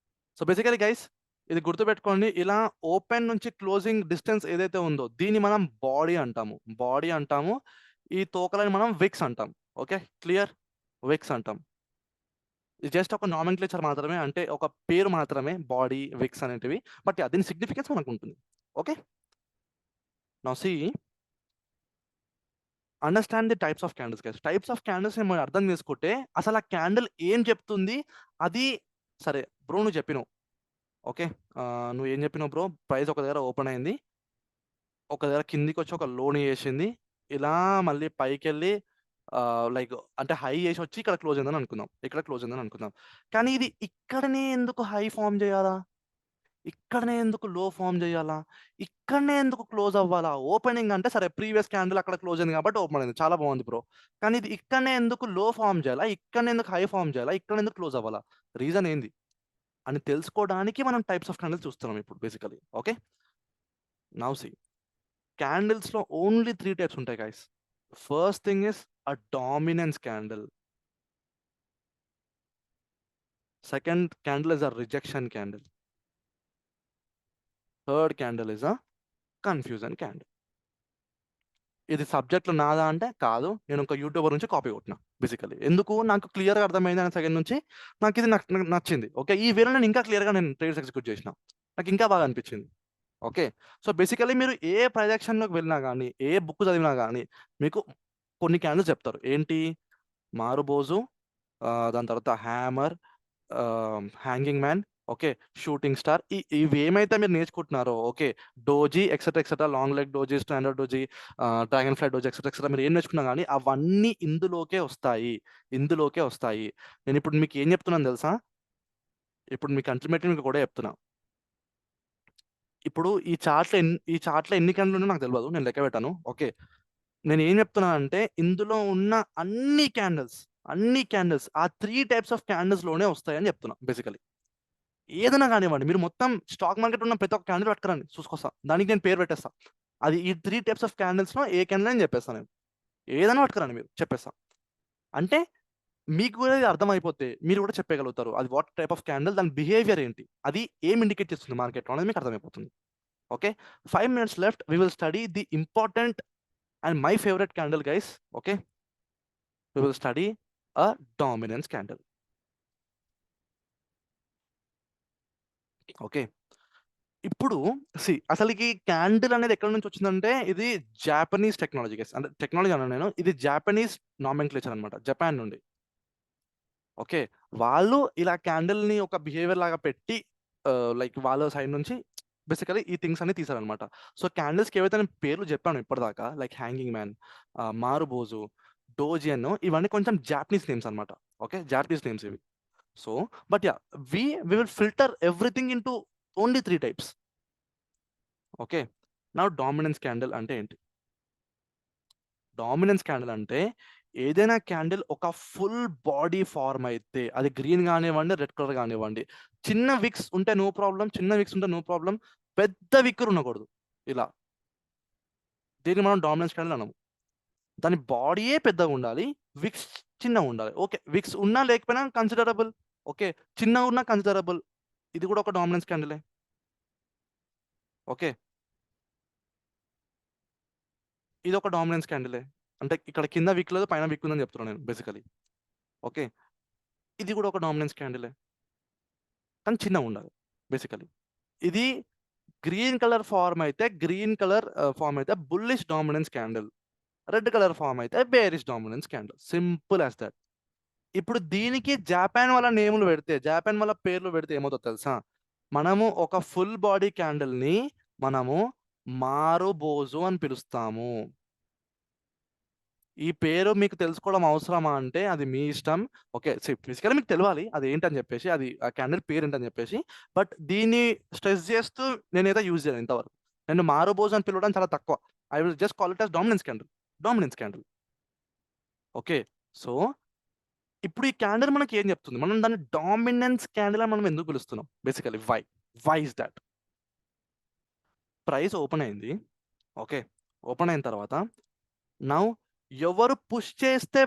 సో బేసికలీ గైస్, ఇది గుర్తుపెట్టుకోండి, ఇలా ఓపెన్ నుంచి క్లోజింగ్ డిస్టెన్స్ ఏదైతే ఉందో దీన్ని మనం బాడీ అంటాము. ఈ తోకలని మనం విక్స్ అంటాం. Okay, clear? విక్స్ అంటాం. ఇది జస్ట్ ఒక నామెన్క్లేచర్ మాత్రమే, అంటే ఒక పేరు మాత్రమే బాడీ విక్స్ అనేటివి. బట్ దీని సిగ్నిఫికెన్స్ మనకు ఉంటుంది. Okay, now see understand the types of candles guys. Types of candles మనం అర్థం చేసుకుంటే అసలు ఆ క్యాండిల్ ఏం చెప్తుంది అది. సరే బ్రో నువ్వు చెప్పినావు, ఓకే, నువ్వు ఏం చెప్పినావు బ్రో, ప్రైస్ ఒక దగ్గర ఓపెన్ అయింది, ఒక దగ్గర కిందికి వచ్చి ఒక లోన్ చేసింది, ఇలా మళ్ళీ పైకి వెళ్ళి లైక్ అంటే హై చేసి వచ్చి ఇక్కడ క్లోజ్ అయిందని అనుకుందాం, ఇక్కడ క్లోజ్ అయిందని అనుకుందాం. కానీ ఇది ఇక్కడనే ఎందుకు హై ఫామ్ చేయాలా, ఇక్కడనే ఎందుకు లో ఫామ్ చేయాలా, ఇక్కడనే ఎందుకు క్లోజ్ అవ్వాలా? ఓపెనింగ్ అంటే సరే ప్రీవియస్ క్యాండిల్ అక్కడ క్లోజ్ అయింది కాబట్టి ఓపెన్ అయింది, చాలా బాగుంది బ్రో. కానీ ఇది ఇక్కడనే ఎందుకు లో ఫామ్ చేయాలా, ఇక్కడనే ఎందుకు హై ఫామ్ చేయాలా, ఇక్కడ ఎందుకు క్లోజ్ అవ్వాలా, రీజన్ ఏంది అని తెలుసుకోవడానికి మనం టైప్స్ ఆఫ్ క్యాండిల్స్ చూస్తున్నాం ఇప్పుడు basically. Okay, now see candles లో ఓన్లీ 3 టైప్స్ ఉంటాయి guys. First thing is a dominance candle. Second candle is a rejection candle. Third candle is a confusion candle. ఇది సబ్జెక్ట్లో నాదా అంటే కాదు, నేను ఒక యూట్యూబర్ నుంచి కాపీ కొట్టిన బేసికలీ. ఎందుకు నాకు క్లియర్గా అర్థమైంది అనే సెకండ్ నుంచి నాకు ఇది నాకు నచ్చింది. ఓకే, ఈ వేలో నేను ఇంకా క్లియర్గా నేను ట్రేడ్స్ ఎగ్జిక్యూట్ చేసిన, నాకు ఇంకా బాగా అనిపించింది. ఓకే, సో బేసికలీ మీరు ఏ ప్రొజెక్షన్లోకి వెళ్ళినా కానీ, ఏ బుక్ చదివినా కానీ మీకు కొన్ని క్యాండిల్స్ చెప్తారు. ఏంటి, మారుబోజు, దాని తర్వాత hammer, hanging man, okay, shooting star, ఇవి ఏమైతే మీరు నేర్చుకుంటున్నారో, okay, doji etcetera etcetera, long leg doji, standard doji, dragonfly doji etcetera etcetera, మీరు ఏం నేర్చుకున్నా కానీ అవన్నీ ఇందులోకే వస్తాయి, ఇందులోకే వస్తాయి. నేను ఇప్పుడు మీకు ఏం చెప్తున్నాను తెలుసా, ఇప్పుడు మీకు అల్టిమేట్లీ మీకు కూడా చెప్తున్నా. ఇప్పుడు ఈ చార్ట్లో ఎన్ని క్యాండిల్ ఉన్నాయో నాకు తెలియదు, నేను లెక్క పెట్టాను. ఓకే, నేను ఏం చెప్తున్నా అంటే ఇందులో ఉన్న అన్ని క్యాండిల్స్ ఆ 3 టైప్స్ ఆఫ్ క్యాండిల్స్ లోనే వస్తాయని చెప్తున్నా బేసికలీ. ఏదైనా కానివ్వండి, మీరు మొత్తం స్టాక్ మార్కెట్ ఉన్న ప్రతి ఒక్క క్యాండిల్ పట్టుకురండి, చూసుకొస్తా, దానికి నేను పేరు పెట్టేస్తా. అది ఈ 3 టైప్స్ ఆఫ్ క్యాండిల్స్ లో ఏ క్యాండిల్ అని చెప్పేస్తాను నేను. ఏదైనా పట్టుకురండి మీరు, చెప్పేస్తా. అంటే మీకు కూడా ఇది అర్థమైపోతే మీరు కూడా చెప్పగలుగుతారు అది వాట్ టైప్ ఆఫ్ క్యాండిల్, దాని బిహేవియర్ ఏంటి, అది ఏం ఇండికేట్ చేస్తుంది మార్కెట్లో అనేది మీకు అర్థమైపోతుంది. Okay, 5 minutes left. We will study the important and my favorite candle, guys. Okay, we will study a dominance candle. Okay, ఇప్పుడు అసలు ఈ క్యాండిల్ అనేది ఎక్కడి నుంచి వచ్చిందంటే ఇది జాపనీస్ టెక్నాలజీ గైస్. అంటే టెక్నాలజీ అన్నాను నేను, ఇది జాపనీస్ నామెన్క్లేచర్ అనమాట, జపాన్ నుండి. ఓకే, వాళ్ళు ఇలా క్యాండిల్ ని ఒక బిహేవియర్ లాగా పెట్టి లైక్ వాళ్ళ సైడ్ నుంచి బేసికలీ ఈ థింగ్స్ అన్ని తీసారనమాట. సో క్యాండిల్స్కి ఏవైతే నేను పేర్లు చెప్పాను ఇప్పటిదాకా, లైక్ హ్యాంగింగ్ మ్యాన్, మారుబోజు, డోజియన్, ఇవన్నీ కొంచెం జాపనీస్ నేమ్స్ అనమాట. ఓకే, జాపనీస్ నేమ్స్ ఇవి. So but yeah we will filter everything into only 3 types. Okay, నా డామినెన్స్ క్యాండిల్ అంటే ఏంటి? డామినెన్స్ క్యాండిల్ అంటే ఏదైనా క్యాండిల్ ఒక ఫుల్ బాడీ ఫార్మ్ అయితే, అది గ్రీన్ కానివ్వండి, రెడ్ కలర్ కానివ్వండి, చిన్న విక్స్ ఉంటే నో ప్రాబ్లం, పెద్ద విక్కర్ ఉండకూడదు ఇలా, దీన్ని మనం డామినెన్స్ క్యాండిల్ అనము. దాని బాడీయే పెద్దగా ఉండాలి, విక్స్ చిన్నగా ఉండాలి. ఓకే, విక్స్ ఉన్నా లేకపోయినా కన్సిడరబుల్, ఓకే, చిన్నగా ఉన్నా కన్సిడరబుల్, ఇది కూడా ఒక డామినెన్స్ క్యాండిలే. ఓకే, ఇది ఒక డామినెన్స్ క్యాండిలే, అంటే ఇక్కడ కింద విక్ లేదు పైన విక్ ఉందని చెప్తున్నాను నేను బేసికలీ. ఓకే, ఇది కూడా ఒక డామినెన్స్ క్యాండిలే, కానీ చిన్నగా ఉండాలి బేసికలీ. ఇది గ్రీన్ కలర్ ఫార్మ్ అయితే bullish dominance candle, red colour form అయితే bearish dominance candle, simple as that. ఇప్పుడు దీనికి జాపాన్ వాళ్ళ నేములు పెడితే, జాపాన్ వాళ్ళ పేర్లు పెడితే ఏమవుతుందో తెలుసా? మనము ఒక ఫుల్ బాడీ క్యాండిల్ ని మనము మారుబోజు అని పిలుస్తాము. ఈ పేరు మీకు తెలుసుకోవడం అవసరమా అంటే అది మీ ఇష్టం. ఓకే, ఫిజికల్ మీకు తెలియాలి అది ఏంటని చెప్పేసి, అది ఆ క్యాండిల్ పేరు ఏంటని చెప్పేసి. బట్ దీన్ని స్ట్రెస్ చేస్తూ నేనైతే యూజ్ చేయను ఇంతవరకు. నేను మారుబోజు అని పిలవడం చాలా తక్కువ. I will just call it as dominance candle. Okay, so ఇప్పుడు ఈ క్యాండిల్ మనకి ఏం చెప్తుంది? మనం దాన్ని డామినెన్స్ క్యాండిల్ అని మనం ఎందుకు పిలుస్తున్నాం basically? Why is that? Price open అయింది, ఓకే, ఓపెన్ అయిన తర్వాత నౌ ఎవరు పుష్ చేస్తే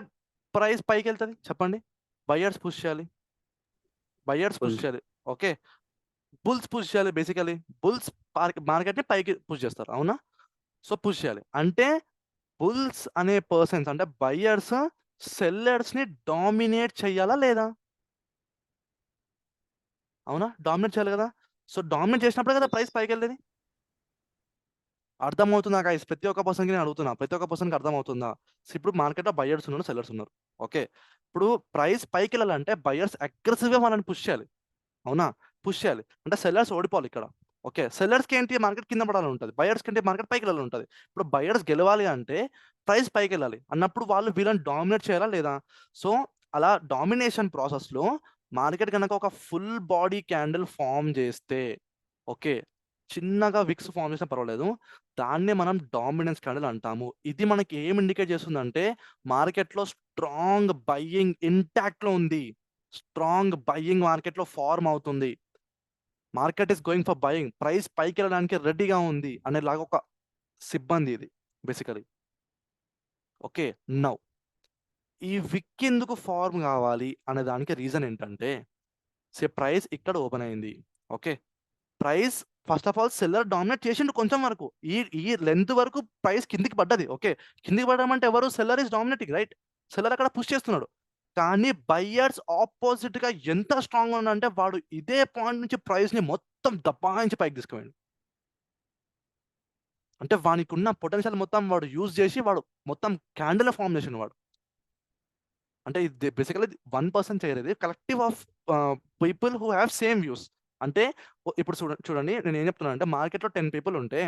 ప్రైస్ పైకి వెళ్తుంది చెప్పండి? బయర్స్ పుష్ చేయాలి, ఓకే, బుల్స్ పుష్ చేయాలి. బేసికలీ బుల్స్ మార్కెట్ని పైకి పుష్ చేస్తారు, అవునా? సో పుష్ చేయాలి అంటే బుల్స్ అనే పర్సన్స్ అంటే బయర్స్ సెల్లర్స్ ని డామినేట్ చెయ్యాలా లేదా? అవునా? డామినేట్ చేయాలి కదా! సో, డామినేట్ చేసినప్పుడే కదా ప్రైస్ పైకెళ్ళేది. అర్థమవుతుందా గైస్? ప్రతి ఒక్క పర్సన్‌కి నేను అడుగుతున్నా. ప్రతి ఒక్క పర్సన్‌కి అర్థమవుతుందా? సో, ఇప్పుడు మార్కెట్‌లో బయర్స్ ఉన్నారు, సెల్లర్స్ ఉన్నారు. ఓకే. ఇప్పుడు ప్రైస్ పైకెళ్ళాలంటే బయర్స్ అగ్రెసివ్‌గా వాళ్ళని పుష్ చేయాలి. అవునా? పుష్ చేయాలి. అంటే సెల్లర్స్ ఓడిపోవాలి ఇక్కడ. ఓకే. సెల్లర్స్‌కి ఏంటి మార్కెట్ కింద పడాలని ఉంటది. బయర్స్‌కి ఏంటి మార్కెట్ పైకెళ్ళాలని ఉంటది. ఇప్పుడు బయర్స్ గెలవాలి అంటే ప్రైస్ పైకెళ్ళాలి. అన్నప్పుడు వాళ్ళు వీళ్ళని డామినేట్ చేయాలా లేదా? సో, అలా డామినేషన్ ప్రాసెస్‌లో మార్కెట్ గనక ఒక ఫుల్ బాడీ క్యాండిల్ ఫార్మ్ చేస్తే ఓకే. చిన్నగా విక్స్ ఫార్మ్ చేసినా పర్వాలేదు. దాన్నే మనం డామినెన్స్ క్యాండిల్ అంటాము. ఇది మనకి ఏం ఇండికేట్ చేస్తుందంటే మార్కెట్‌లో స్ట్రాంగ్ బయింగ్ ఇంటాక్ట్‌లో ఉంది. స్ట్రాంగ్ బయింగ్ మార్కెట్‌లో ఫార్మ్ అవుతుంది. Market is going for buying. Price పైకెళ్ళడానికి రెడీగా ఉంది అనేలాగా ఒక సిబ్బంది ఇది బేసికల్లీ. ఓకే. నౌ ఈ విక్ ఎందుకు ఫార్మ్ కావాలి అనే దానికి రీజన్ ఏంటంటే ప్రైస్ ఇక్కడ ఓపెన్ అయింది. Okay. Price first of all seller dominate చేసిండు కొంచెం వరకు. ఈ ఈ లెంత్ వరకు ప్రైస్ కిందికి పడ్డది. ఓకే. కిందికి పడడం అంటే ఎవరు? Seller is dominating right. Seller అక్కడ పుష్ చేస్తున్నాడు. కానీ బయ్యర్స్ ఆపోజిట్‌గా ఎంత స్ట్రాంగ్‌గా ఉన్నాడంటే వాడు ఇదే పాయింట్ నుంచి ప్రైస్‌ని మొత్తం దబాయించి పైకి తీసుకుపోయిండు. అంటే వానికున్న పొటెన్షియల్ మొత్తం వాడు యూజ్ చేసి వాడు మొత్తం క్యాండిల్ ఫార్మ్ చేసిండు వాడు. అంటే ఇది బేసికల్లీ 1 పర్సన్ చేయరు ఇది. Collective of people who have same views. అంటే ఇప్పుడు చూడండి నేనేం చెప్తున్నానంటే మార్కెట్‌లో 10 పీపుల్ ఉంటే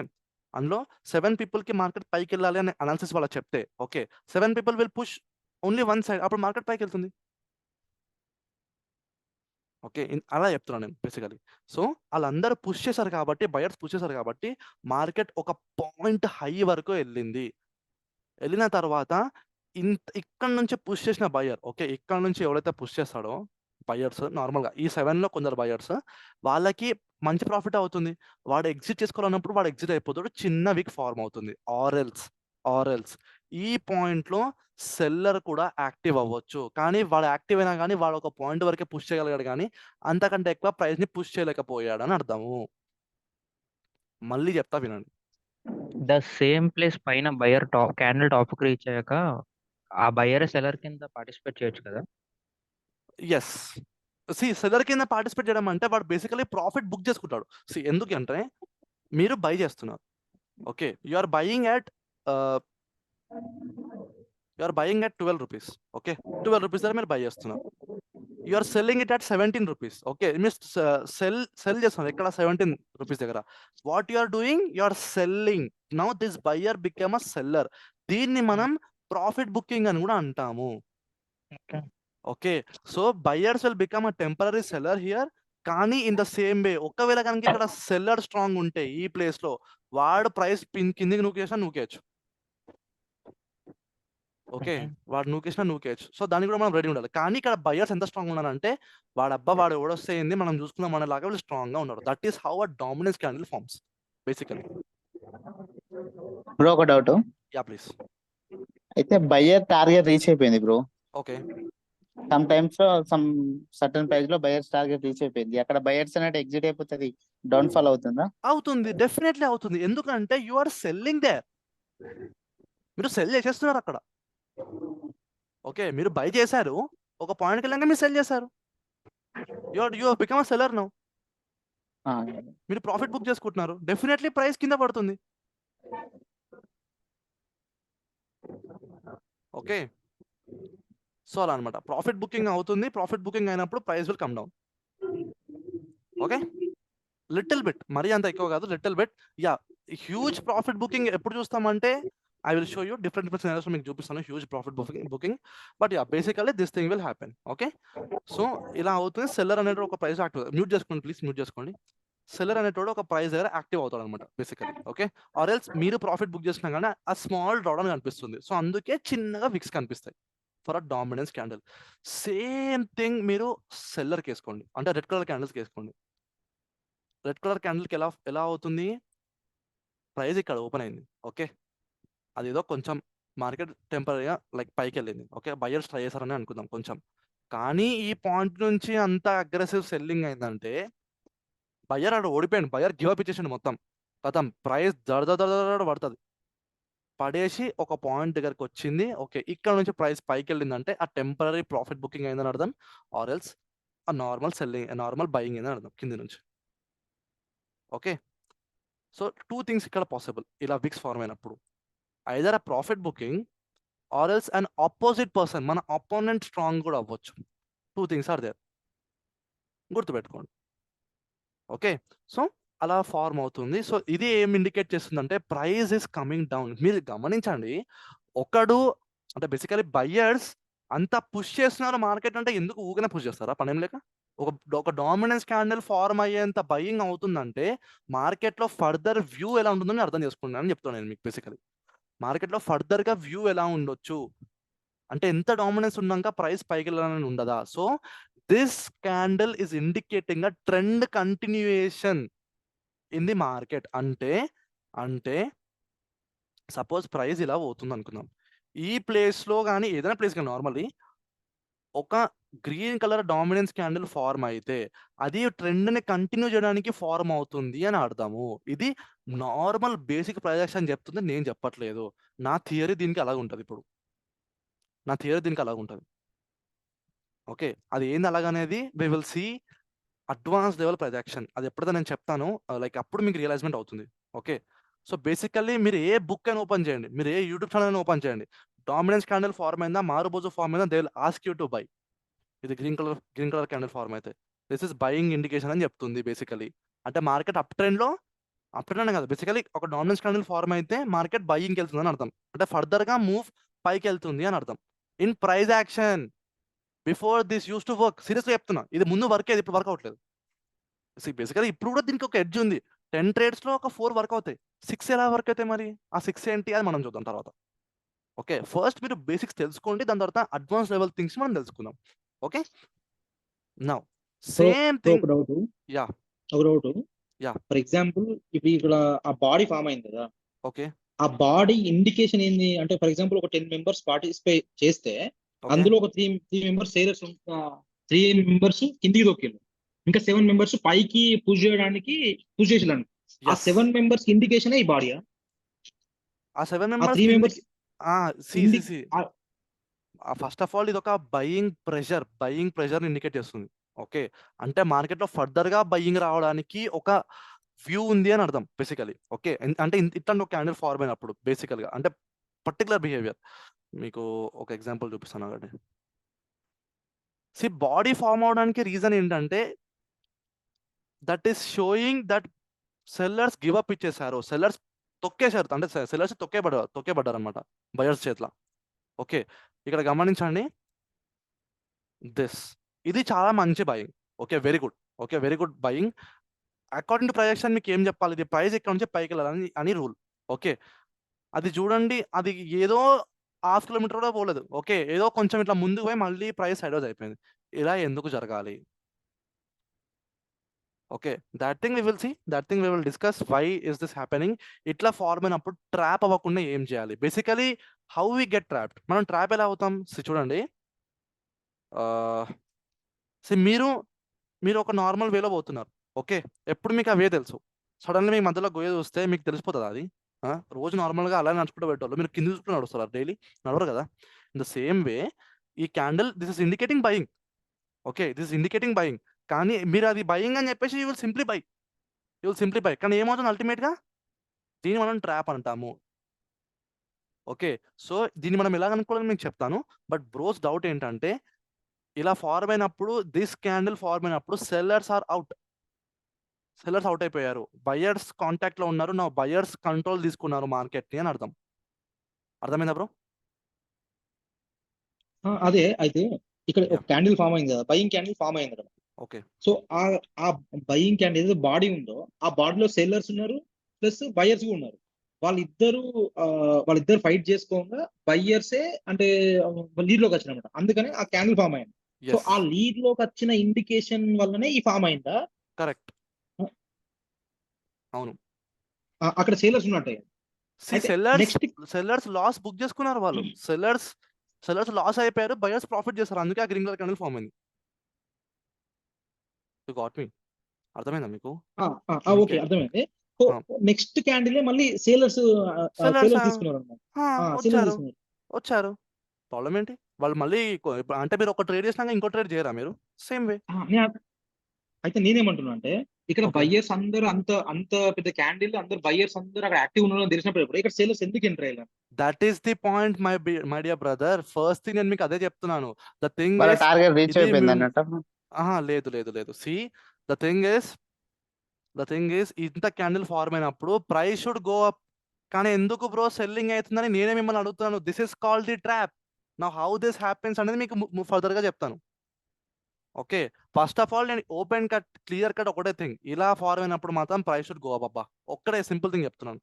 అందులో 7 పీపుల్‌కి మార్కెట్ పైకెళ్ళాలి అనే అనాలిసిస్ వాళ్ళకి చెప్తే okay. 7 people will push only one side. అప్పుడు మార్కెట్ పైకెళ్తుంది. ఓకే. అలా చెప్తున్నాను నేను బేసికల్లీ. సో, ఆళ్ళందరూ పుష్ చేశారు కాబట్టి బయర్స్ పుష్ చేశారు కాబట్టి మార్కెట్ ఒక పాయింట్ హై వరకు ఎళ్ళింది. ఎళ్ళిన తర్వాత ఇక్కడి నుంచి పుష్ చేసిన బయర్ ఓకే. ఇక్కడ నుంచి ఎవరైతే పుష్ చేస్తాడో బయర్స్ నార్మల్‌గా ఈ 7లో కొందరు బయర్స్ వాళ్ళకి మంచి ప్రాఫిట్ అవుతుంది. వాడు ఎగ్జిట్ చేసుకోవాలన్నప్పుడు వాడు ఎగ్జిట్ అయిపోతాడు. చిన్న విక్ ఫార్మ్ అవుతుంది. ఆర్ ఎల్స్ ఈ పాయింట్‌లో సెల్లర్ కూడా యాక్టివ్ అవ్వచ్చు. కానీ వాడు యాక్టివ్ అయినా గానీ వాడు ఒక పాయింట్ వరకే పుష్ చేయగలిగాడు గానీ అంతకంటే ఎక్కువ ప్రైస్‌ని పుష్ చేయలేకపోయాడని అర్థము. మళ్ళీ చెప్తా వినండి. ద సేమ్ ప్లేస్ పైన బయర్ టాప్ క్యాండిల్ టాప్‌కి రీచ్ అయ్యాక ఆ బయర్ సెల్లర్ కింద పార్టిసిపేట్ చేయొచ్చు కదా! యెస్. సెల్లర్ కింద పార్టిసిపేట్ చేయడం అంటే వాడు బేసికల్లీ ప్రాఫిట్ బుక్ చేసుకుంటాడు. ఎందుకంటే మీరు బై చేస్తున్నారు. Okay. You are buying at ah, 12 rupees. Okay. 12 rupees దగ్గర మీరు బై చేస్తున్నారు. You are selling it at 17 rupees. Okay. మీరు సెల్ చేస్తున్నారు ఎక్కడ 17 రూపీస్ దగ్గర. What you are doing? You are selling. Now this buyer become a seller. దీన్ని మనం profit booking అని కూడా అంటాము. Okay. Okay. So, buyers will become a temporary seller here. కానీ ఇన్ ద సేమ్ వే ఒకవేళ గనుక ఇక్కడ సెల్లర్ స్ట్రాంగ్ ఉంటే ఈ ప్లేస్‌లో వాడు ప్రైస్ కిందకి నూకేసినా నూకేయొచ్చు. ఓకే. వాడు నూకేసినా నూకేయొచ్చు. సో, దానికి కూడా మనం రెడీ ఉండాలి. కానీ ఇక్కడ బయర్స్ ఎంత స్ట్రాంగ్‌గా ఉన్నారంటే వాడు ఎవడొస్తే ఏంది మనం చూసుకుందాం అనేలాగా వీళ్ళు స్ట్రాంగ్‌గా ఉన్నారు. That is how a dominance candle forms basically. Bro ఒక డౌట్. యాహ్! ప్లీజ్. అయితే బయ్యర్ టార్గెట్ రీచ్ అయిపోయింది bro. Okay. Sometimes some certain price లో బయర్స్ టార్గెట్ రీచ్ అయిపోయింది. అక్కడ బయర్స్ అనేది ఎగ్జిట్ అయిపోతుంది. డౌన్ ఫాల్ అవుతుందా? అవుతుంది. డెఫినైట్‌లీ అవుతుంది. ఎందుకంటే యూ ఆర్ సెల్లింగ్ దేర్. మీరు సెల్ చేసేస్తున్నారు అక్కడ. ఓకే. మీరు బై చేశారు. ఒక పాయింట్‌కెళ్ళాక మీరు సెల్ చేశారు. You have become a seller now. ఆ, మీరు ప్రాఫిట్ బుక్ చేసుకుంటున్నారు. డెఫినైట్‌లీ ప్రైస్ కింద పడుతుంది. ఓకే. సో, అలా అన్నమాట. ప్రాఫిట్ బుకింగ్ అవుతుంది. ప్రాఫిట్ బుకింగ్ అయినప్పుడు price will come down. Okay. Little bit. మరీ అంత ఎక్కువ కాదు. Little bit. Yeah! Huge profit booking ఎప్పుడు చూస్తామంటే I will show you different సినారియోస్‌లో మీకు చూపిస్తాను huge profit booking. But yeah! Basically this thing will happen. Okay. So, ఇలా అవుతుంది. సెల్లర్ అనేటోడు ఒక ప్రైస్ యాక్టివ్ మ్యూట్ చేసుకోండి ప్లీజ్ మ్యూట్ చేసుకోండి. సెల్లర్ అనేటోడు ఒక ప్రైస్ దగ్గర యాక్టివ్ అవుతాడన్నమాట బేసికల్లీ. ఓకే. ఆర్ ఎల్స్ మీరు ప్రాఫిట్ బుక్ చేసినా గానీ ఆ స్మాల్ డ్రాడౌన్ కనిపిస్తుంది. సో, అందుకే చిన్నగా విక్స్ కనిపిస్తాయి. For a dominance candle. Same thing మీరు సెల్లర్‌కేసుకోండి. అంటే రెడ్ కలర్ క్యాండిల్స్‌కేసుకోండి. రెడ్ కలర్ క్యాండిల్‌కి ఎలా అవుతుంది? ప్రైస్ ఇక్కడ ఓపెన్ అయింది. ఓకే. అదేదో కొంచెం మార్కెట్ టెంపరరీగా లైక్ పైకెళ్ళింది. ఓకే. బయర్స్ ట్రై చేశారని అనుకుందాం కొంచెం. కానీ ఈ పాయింట్ నుంచి అంత అగ్రెసివ్ సెల్లింగ్ అయిందంటే బయర్ ఆడ ఓడిపోయిండు. బయర్ గివ్ అప్ ఇచ్చేసిండు మొత్తం. ఖతం. ప్రైస్ దడ పడతది. పడేసి ఒక పాయింట్ దగ్గరకొచ్చింది. ఓకే. ఇక్కడ నుంచి ప్రైస్ పైకెళ్ళిందంటే ఆ టెంపరరీ ప్రాఫిట్ బుకింగ్ అయిందని అర్థం. ఆర్ ఎల్స్ నార్మల్ బయింగ్ అని అర్థం కింది నుంచి. ఓకే, సో 2 థింగ్స్ ఇక్కడ పాసిబుల్ ఇలా విక్స్ ఫార్మ్ అయినప్పుడు. Either a profit booking or else an opposite person, మన అపోనెంట్ స్ట్రాంగ్ కూడా అవ్వచ్చు. 2 థింగ్స్ ఆర్ దేర్, గుర్తుపెట్టుకోండి. ఓకే, సో అలా ఫార్మ్ అవుతుంది. సో ఇది ఏం ఇండికేట్ చేస్తుందంటే ప్రైస్ ఇస్ కమింగ్ డౌన్. మీరు గమనించండి, ఒకడు అంటే బేసికలీ బయ్యర్స్ అంత పుష్ చేస్తున్నారు మార్కెట్ అంటే ఎందుకు ఊగనే పుష్ చేస్తారా పనేం లేక? ఒక డామినెన్స్ క్యాండిల్ ఫార్మ్ అయ్యేంత బయింగ్ అవుతుందంటే మార్కెట్లో ఫర్దర్ వ్యూ ఎలా ఉంటుందని అర్థం చేసుకున్నాను చెప్తాను నేను మీకు. బేసికలీ మార్కెట్లో ఫర్దర్గా వ్యూ ఎలా ఉండొచ్చు అంటే ఎంత డామినెన్స్ ఉన్నాక ప్రైస్ పైకి వెళ్ళాలని ఉండదా. So this candle is indicating a trend continuation in the market. అంటే సపోజ్ ప్రైస్ ఇలా పోతుంది అనుకుందాం, ఈ ప్లేస్లో కానీ ఏదైనా ప్లేస్ కానీ నార్మల్లీ ఒక green colour dominance candle form అయితే అది ట్రెండ్ని కంటిన్యూ చేయడానికి ఫార్మ్ అవుతుంది అని అర్థము. ఇది నార్మల్ బేసిక్ ప్రైస్ యాక్షన్ చెప్తుంది, నేను చెప్పట్లేదు. నా థియరీ దీనికి అలాగ ఉంటుంది. ఇప్పుడు నా థియరీ దీనికి అలాగ ఉంటుంది. ఓకే, అది ఏంది అలాగనేది we will see advance level price action. అది ఎప్పుడైతే నేను చెప్తాను లైక్ అప్పుడు మీకు రియలైజ్మెంట్ అవుతుంది. ఓకే, సో బేసికల్లీ మీరు ఏ బుక్ అయినా ఓపెన్ చేయండి, మీరు ఏ యూట్యూబ్ ఛానల్ అయినా ఓపెన్ చేయండి, డామినెన్స్ క్యాండిల్ ఫార్మ్ అయిందా, మారుబోజు ఫార్మ్ అయిందా, they will ask you to buy. ఇది గ్రీన్ కలర్ క్యాండిల్ ఫార్మ్ అయితే దిస్ ఇస్ బయింగ్ ఇండికేషన్ అని చెప్తుంది బేసికలీ. అంటే మార్కెట్ అప్ ట్రెండ్ కాదు, బేసికలీ ఒక డామినెన్స్ క్యాండిల్ ఫార్మ్ అయితే మార్కెట్ బయింగ్కి వెళ్తుంది అని అర్థం. అంటే ఫర్దర్గా మూవ్ పైకి వెళ్తుంది అని అర్థం. In price action before this use to work, సీరియస్గా చెప్తున్నా, ఇది ముందు వర్క్ అయ్యేది, ఇప్పుడు వర్క్ అవట్లేదు. బేసికలీ ఇప్పుడు కూడా దీనికి ఒక ఎడ్జ్ ఉంది. 10 ట్రేడ్స్లో ఒక 4 వర్క్ అవుతాయి, 6 ఎలా వర్క్ అవుతాయి మరి? ఆ 6 ఏంటి అది మనం చూద్దాం తర్వాత. ఓకే, ఫస్ట్ మీరు బేసిక్స్ తెలుసుకోండి, దాని తర్వాత అడ్వాన్స్ లెవెల్ థింగ్స్ మనం తెలుసుకుందాం. Okay, now same thing. ఒక doubt yeah yeah for example ఇప్పుడు ఇక్కడ ఆ బాడీ ఫామ్ అయింది కదా, ఓకే ఆ బాడీ ఇండికేషన్ ఏంది అంటే ఫర్ ఎగ్జాంపుల్ ఒక 10 మెంబర్స్ పార్టిసిపేట్ చేస్తే అందులో ఒక 3 మెంబర్స్ సేలర్స్, 3 మెంబర్స్ కిందికి దొక్కిండు, ఇంకా 7 మెంబర్స్ పైకి పుష్ చేయడానికి పుష్ చేసినాను. ఆ 7 మెంబర్స్ ఇండికేషన్ ఈ బాడీయా? ఆ 7 ఆ 3 మెంబర్స్ ఫస్ట్ ఆఫ్ ఆల్ ఇది ఒక బయింగ్ ప్రెషర్ ఇండికేట్ చేస్తుంది. ఓకే, అంటే మార్కెట్లో ఫర్దర్గా బయింగ్ రావడానికి ఒక వ్యూ ఉంది అని అర్థం బేసికలీ. ఓకే, అంటే ఇట్లాంటి ఒక క్యాండిల్ ఫార్మ్ అయినప్పుడు బేసికల్గా అంటే పర్టికులర్ బిహేవియర్. మీకు ఒక ఎగ్జాంపుల్ చూపిస్తాను అక్కడ. బాడీ ఫార్మ్ అవడానికి రీజన్ ఏంటంటే that is showing that sellers give up ఇచ్చేసారు, సెల్లర్స్ తొక్కేశారు, అంటే సెల్లర్స్ తొక్కేబడ్డారు అనమాట బయర్స్ చేతిలో. ఓకే, ఇక్కడ గమనించండి ఇది చాలా మంచి buying. Okay, very good buying. According to projection మీకు ఏం చెప్పాలి, ఇది ప్రైస్ ఇక్కడ నుంచి పైకి వెళ్ళాలని అని రూల్. ఓకే, అది చూడండి, అది ఏదో 1/2 కిలోమీటర్ కూడా పోలేదు. ఓకే, ఏదో కొంచెం ఇట్లా ముందుకు పోయి మళ్ళీ ప్రైస్ సైడ్ అయిపోయింది. ఇలా ఎందుకు జరగాలి? Okay, that thing we will discuss why is this happening. ఇట్లా ఫార్మ్ అయినప్పుడు ట్రాప్ అవ్వకుండా ఏం చేయాలి? Basically how we get trapped. మనం ట్రాప్ ఎలా అవుతాం? చూడండి, మీరు ఒక నార్మల్ వేలో పోతున్నారు. ఓకే, ఎప్పుడు మీకు ఆ వే తెలుసు, సడన్గా మీ మధ్యలో గోయ చూస్తే మీకు తెలిసిపోతుంది అది. రోజు నార్మల్గా అలా నడుచుకుంటూ పెట్టేవాళ్ళు మీరు కింద చూసుకుని నడుస్తారు, డైలీ నడవరు కదా. ఇన్ ద సేమ్ వే ఈ candle this is indicating buying. Okay, this is indicating buying, కానీ మీరు అది బయింగ్ అని చెప్పేసి యూ విల్ సింప్లీ బై. కానీ ఏమవుతుంది అల్టిమేట్గా? దీన్ని మనం ట్రాప్ అంటాము. ఓకే, సో దీన్ని మనం ఎలా అనుకోవాలని మీకు చెప్తాను. బట్ బ్రోస్ డౌట్ ఏంటంటే ఇలా ఫార్మ్ అయినప్పుడు, దిస్ క్యాండిల్ ఫార్మ్ అయినప్పుడు సెల్లర్స్ అవుట్ అయిపోయారు, బయర్స్ కాంటాక్ట్ లో ఉన్నారు, నా బయర్స్ కంట్రోల్ తీసుకున్నారు మార్కెట్ ని అని అర్థం. అర్థమైందా బ్రో? అదే అయితే ఇక్కడ ఒక క్యాండిల్ ఫామ్ అయింది కదా, బయింగ్ క్యాండిల్ ఫామ్ అయింది కదా. ఓకే, సో ఆ బయింగ్ క్యాండిల్ ఏదో బాడీ ఉందో ఆ బాడీలో సెల్లర్స్ ఉన్నారు ప్లస్ బయర్స్ కూడా ఉన్నారు. వాళ్ళిద్దరు ఫైట్ చేసుకోగా బయ్యర్సే అంటే లీడ్ లోకి వచ్చినమాట, అందుకనే ఆ క్యాండిల్ ఫామ్ అయింది. సో ఆ లీడ్ లోకి వచ్చిన ఇండికేషన్ వల్లనే ఈ ఫామ్ అయిందా? కరెక్ట్, అవును. అక్కడ సేలర్స్ ఉన్నట్టే. సెల్లర్స్ లాస్ బుక్ చేసుకున్నారు, వాళ్ళు సెల్లర్స్ లాస్ అయిపోయారు, బయర్స్ ప్రాఫిట్ చేస్తారు, అందుకే ఆ గ్రీన్ కలర్ క్యాండిల్ ఫామ్ అయింది. You got me? అర్థమైందా మీకు? ఓకే, అర్థమైంది. నెక్స్ట్ క్యాండిల్ మళ్ళీ సేలర్స్ తీసుకున్నారు. వచ్చారు. ప్రాబ్లం ఏంటి? వాళ్ళు మళ్ళీ అంటే మీరు ఒక ట్రేడ్ చేసినాక ఇంకో ట్రేడ్ చేయరా మీరు? Same way. అయితే నేనేమంటున్నా అంటే ఇక్కడ ఓకే. బయ్యర్స్ అందరూ అంత పెద్ద క్యాండిల్ అందరు బయ్యర్స్ అందరూ అక్కడ యాక్టివ్ ఉన్నారని తెలిసినప్పుడు ఇక్కడ సేలర్స్ ఎందుకు ఎంటర్ అయ్యారు? That is the point my dear brother. First thing నేను మీకు అదే చెప్తున్నాను. ద థింగ్ వాళ్ళ ఇస్ టార్గెట్ రీచ్ ఇది అయిపోయింది అన్నట్టు. లేదు. ద థింగ్ ఇస్ ఇంత క్యాండిల్ ఫార్మ్ అయినప్పుడు ప్రైస్ షుడ్ గో అప్. కానీ ఎందుకు బ్రో సెల్లింగ్ అవుతుందని నేనే మిమ్మల్ని అడుగుతున్నాను. This is called the trap. Now how this happens అనేది మీకు ఫర్దర్ గా చెప్తాను. ఓకే, ఫస్ట్ ఆఫ్ ఆల్ నేను ఓపెన్ కట్ క్లియర్ కట్ ఒకటే థింగ్, ఇలా ఫార్మ్ అయినప్పుడు మాత్రం ప్రైస్ షుడ్ గో అప్. అబ్బా ఒక్కడే సింపుల్ థింగ్ చెప్తున్నాను.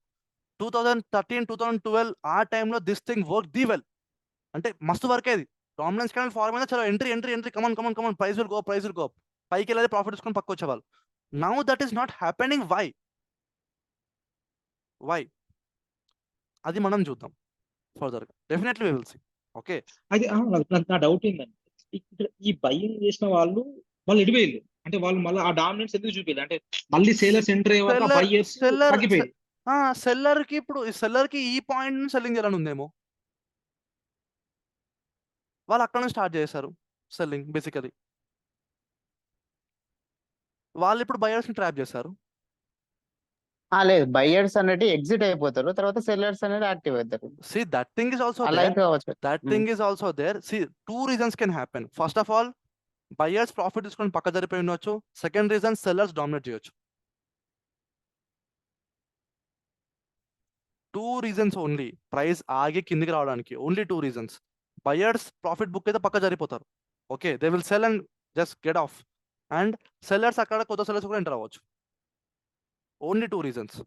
2013, 2012 ఆ టైంలో this thing work the well. అంటే మస్తు వర్క్ అయ్యేది. డామినెన్స్ క్యాండిల్ ఫార్మ్ అయినా చలో entry come on price will go up. పైకి వెళ్ళేది ప్రాఫిట్ తీసుకొని పక్క వచ్చేవాళ్ళు. Now that is not happening. Why అది మనం చూద్దాం ఫర్దర్ గా. Definitely we will see. Okay, అది నా డౌట్ ఏంటంటే ఇక్కడ ఈ బయ్యింగ్ చేసిన వాళ్ళు ఎడిపోయారు. అంటే వాళ్ళు మళ్ళీ ఆ డామినెన్స్ ఎందుకు చూపించారు? అంటే మళ్ళీ సేలర్స్ ఎంటర్ అయ్యాక బయ్యర్స్ తగ్గిపోయారు. సెల్లర్ కి ఈ పాయింట్ సెల్లింగ్ చేయాలని ఉందేమో. వాళ్ళు అక్కడ నుంచి స్టార్ట్ చేశారు సెల్లింగ్. బేసికలీ వాళ్ళు ఇప్పుడు బయర్స్ ని ట్రాప్ చేశారు. లేదు, బయ్యర్స్ అనేది ఎగ్జిట్ అయిపోతారు, తర్వాత సెల్లర్స్ అనేది యాక్టివ్ అవుతారు. See, that thing is also అలా there. అయితే కావచ్చు. That thing is also there. See, two reasons can happen. First of all, buyers profit తీసుకొని పక్క జరిపోయి ఉండొచ్చు. సెకండ్ రీజన్, సెల్లర్స్ డామినేట్ చేయొచ్చు. Two reasons only. ప్రైస్ ఆగి కిందికి రావడానికి only two reasons. Buyers profit book అయితే పక్క జరిపోతారు. Okay, they will sell and just get off. And sellers అక్కడ కొత్త సెల్లర్స్ కూడా ఎంటర్ అవ్వచ్చు. Only two reasons.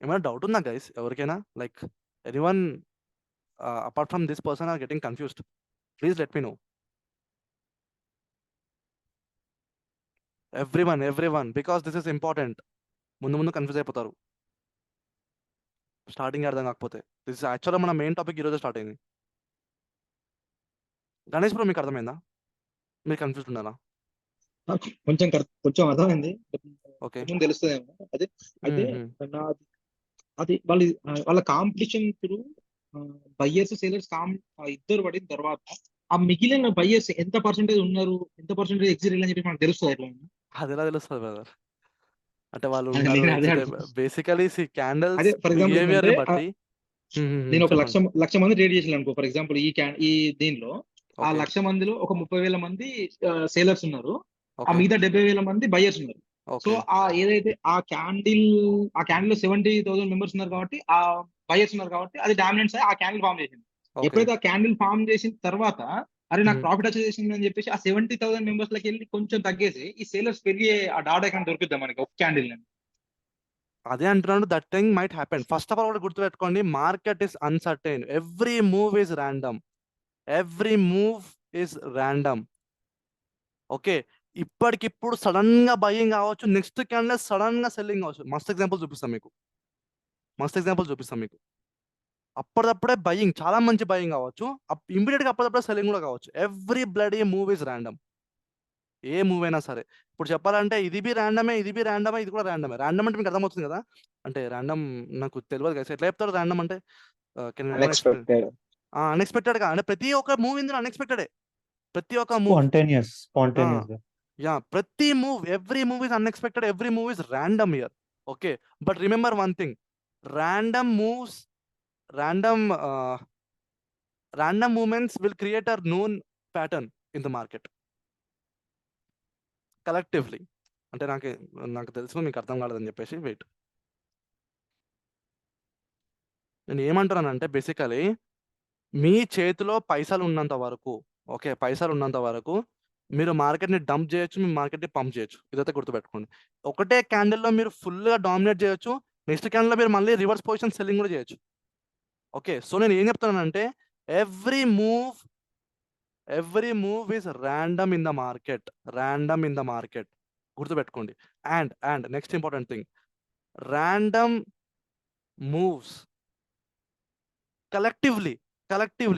ఏమైనా డౌట్ ఉందా గైస్ ఎవరికైనా? Like anyone apart from this person are getting confused? Please let me know. Everyone because this is important. ముందు confuse అయిపోతారు starting అర్థం కాకపోతే. దిస్ యాక్చువల్గా మన మెయిన్ టాపిక్ ఈరోజు స్టార్ట్ అయింది. గణేష్ బ్రో మీకు అర్థమైందా? మీరు కన్ఫ్యూజ్ ఉన్నారా? కొంచెం అర్థమైంది. ఓకే, తెలుస్తుందేమో. అదే అయితే అది వాళ్ళ కాంపిటీషన్ త్రూ బయ్యర్స్ సేలర్స్ ఇద్దరు పడిన తర్వాత ఆ మిగిలిన బయ్యర్స్ ఎంత పర్సెంటేజ్ ఉన్నారు, ఎంత పర్సెంటేజ్ ఎగ్జిట్ అని చెప్పి మనకు తెలుస్తుంది. ఎట్లా అది ఎలా తెలుస్తుంది బ్రదర్? అంటే వాళ్ళు అదే ఉన్నారు అదే అడుగుతున్నా. బేసికలీ క్యాండిల్స్ అదే ఫర్ ఎగ్జాంపుల్ బిహేవియర్ ఏంటంటే బట్టి. నేను ఒక చెప్పండి. లక్ష మంది ట్రేడ్ చేసిన అనుకో. ఫర్ ఎగ్జాంపుల్ ఈ దీనిలో ఆ ఓకే 1,00,000 మందిలో ఒక 30,000 మంది సేలర్స్ ఉన్నారు, ఆ ఓకే మిగతా 70,000 మంది బయ్యర్స్ ఉన్నారు. సో ఓకే ఏదైతే ఆ క్యాండిల్ లో 70,000 మెంబర్స్ ఉన్నారు కాబట్టి ఆ బయర్స్ ఉన్నారు కాబట్టి అది డామినెన్స్ ఆ క్యాండిల్ ఫామ్ చేసింది. ఓకే ఎప్పుడైతే ఆ క్యాండిల్ ఫామ్ చేసిన తర్వాత అరే నాకు ప్రాఫిట్ వచ్చేసింది అని చెప్పేసి ఆ 70,000 మెంబర్స్ లకి వెళ్ళి కొంచెం తగ్గేసి ఈ సేలర్స్ పెరిగే ఆ డాటా ఎక్కడ దొరుకుద్దాం మనకి ఒక క్యాండిల్. అదే అంటున్నాను. That thing might happen. First of all కూడా గుర్తుపెట్టుకోండి, market is uncertain. Every move is random. Okay, ఇప్పటికిప్పుడు సడన్ గా బయింగ్ కావచ్చు, నెక్స్ట్ క్యాండిల్ సడన్ గా సెల్లింగ్ కావచ్చు. మస్త్ ఎగ్జాంపుల్ చూపిస్తాం మీకు. అప్పటిదప్పుడే బయింగ్, చాలా మంచి బయింగ్ కావచ్చు, ఇమీడియట్ గా అప్పటిదప్పుడే సెల్లింగ్ కూడా కావచ్చు. Every bloody move is random. A move అయినా సరే. ఇప్పుడు చెప్పాలంటే ఇది బి ర్యాండమే, ఇది కూడా ర్యాండమే. ర్యాండమ్ అంటే మీకు అర్థమవుతుంది కదా? అంటే ర్యాండమ్ నాకు తెలియదు కదా ఎట్లా చెప్తారు ర్యాండమ్ అంటే. అన్ఎక్స్పెక్టెడ్ గా, అంటే ప్రతి ఒక్క మూవ్ ఇందులో అన్ఎక్స్పెక్టెడే. ప్రతి ఒక్క మూవ్ స్పాంటేనియస్ గా. ప్రతి move, every move is unexpected, every move is random here. Okay, but remember one thing, random movements will create a known pattern in the market collectively. అంటే నాకు తెలుసు మీకు అర్థం కాలేదని చెప్పేసి వెయిట్. నేను ఏమంటున్నానంటే బేసికలీ మీ చేతిలో పైసలు ఉన్నంత వరకు మీరు మార్కెట్ని డంప్ చేయొచ్చు, మీ మార్కెట్ని పంప్ చేయొచ్చు. ఇదైతే గుర్తుపెట్టుకోండి. ఒకటే క్యాండిల్లో మీరు ఫుల్గా డామినేట్ చేయొచ్చు, నెక్స్ట్ క్యాండిల్లో మీరు మళ్ళీ రివర్స్ పొజిషన్ సెల్లింగ్ కూడా చేయొచ్చు. ఓకే, సో నేను ఏం చెప్తున్నానంటే every move is random in the market. గుర్తుపెట్టుకోండి. And next important thing, random moves collectively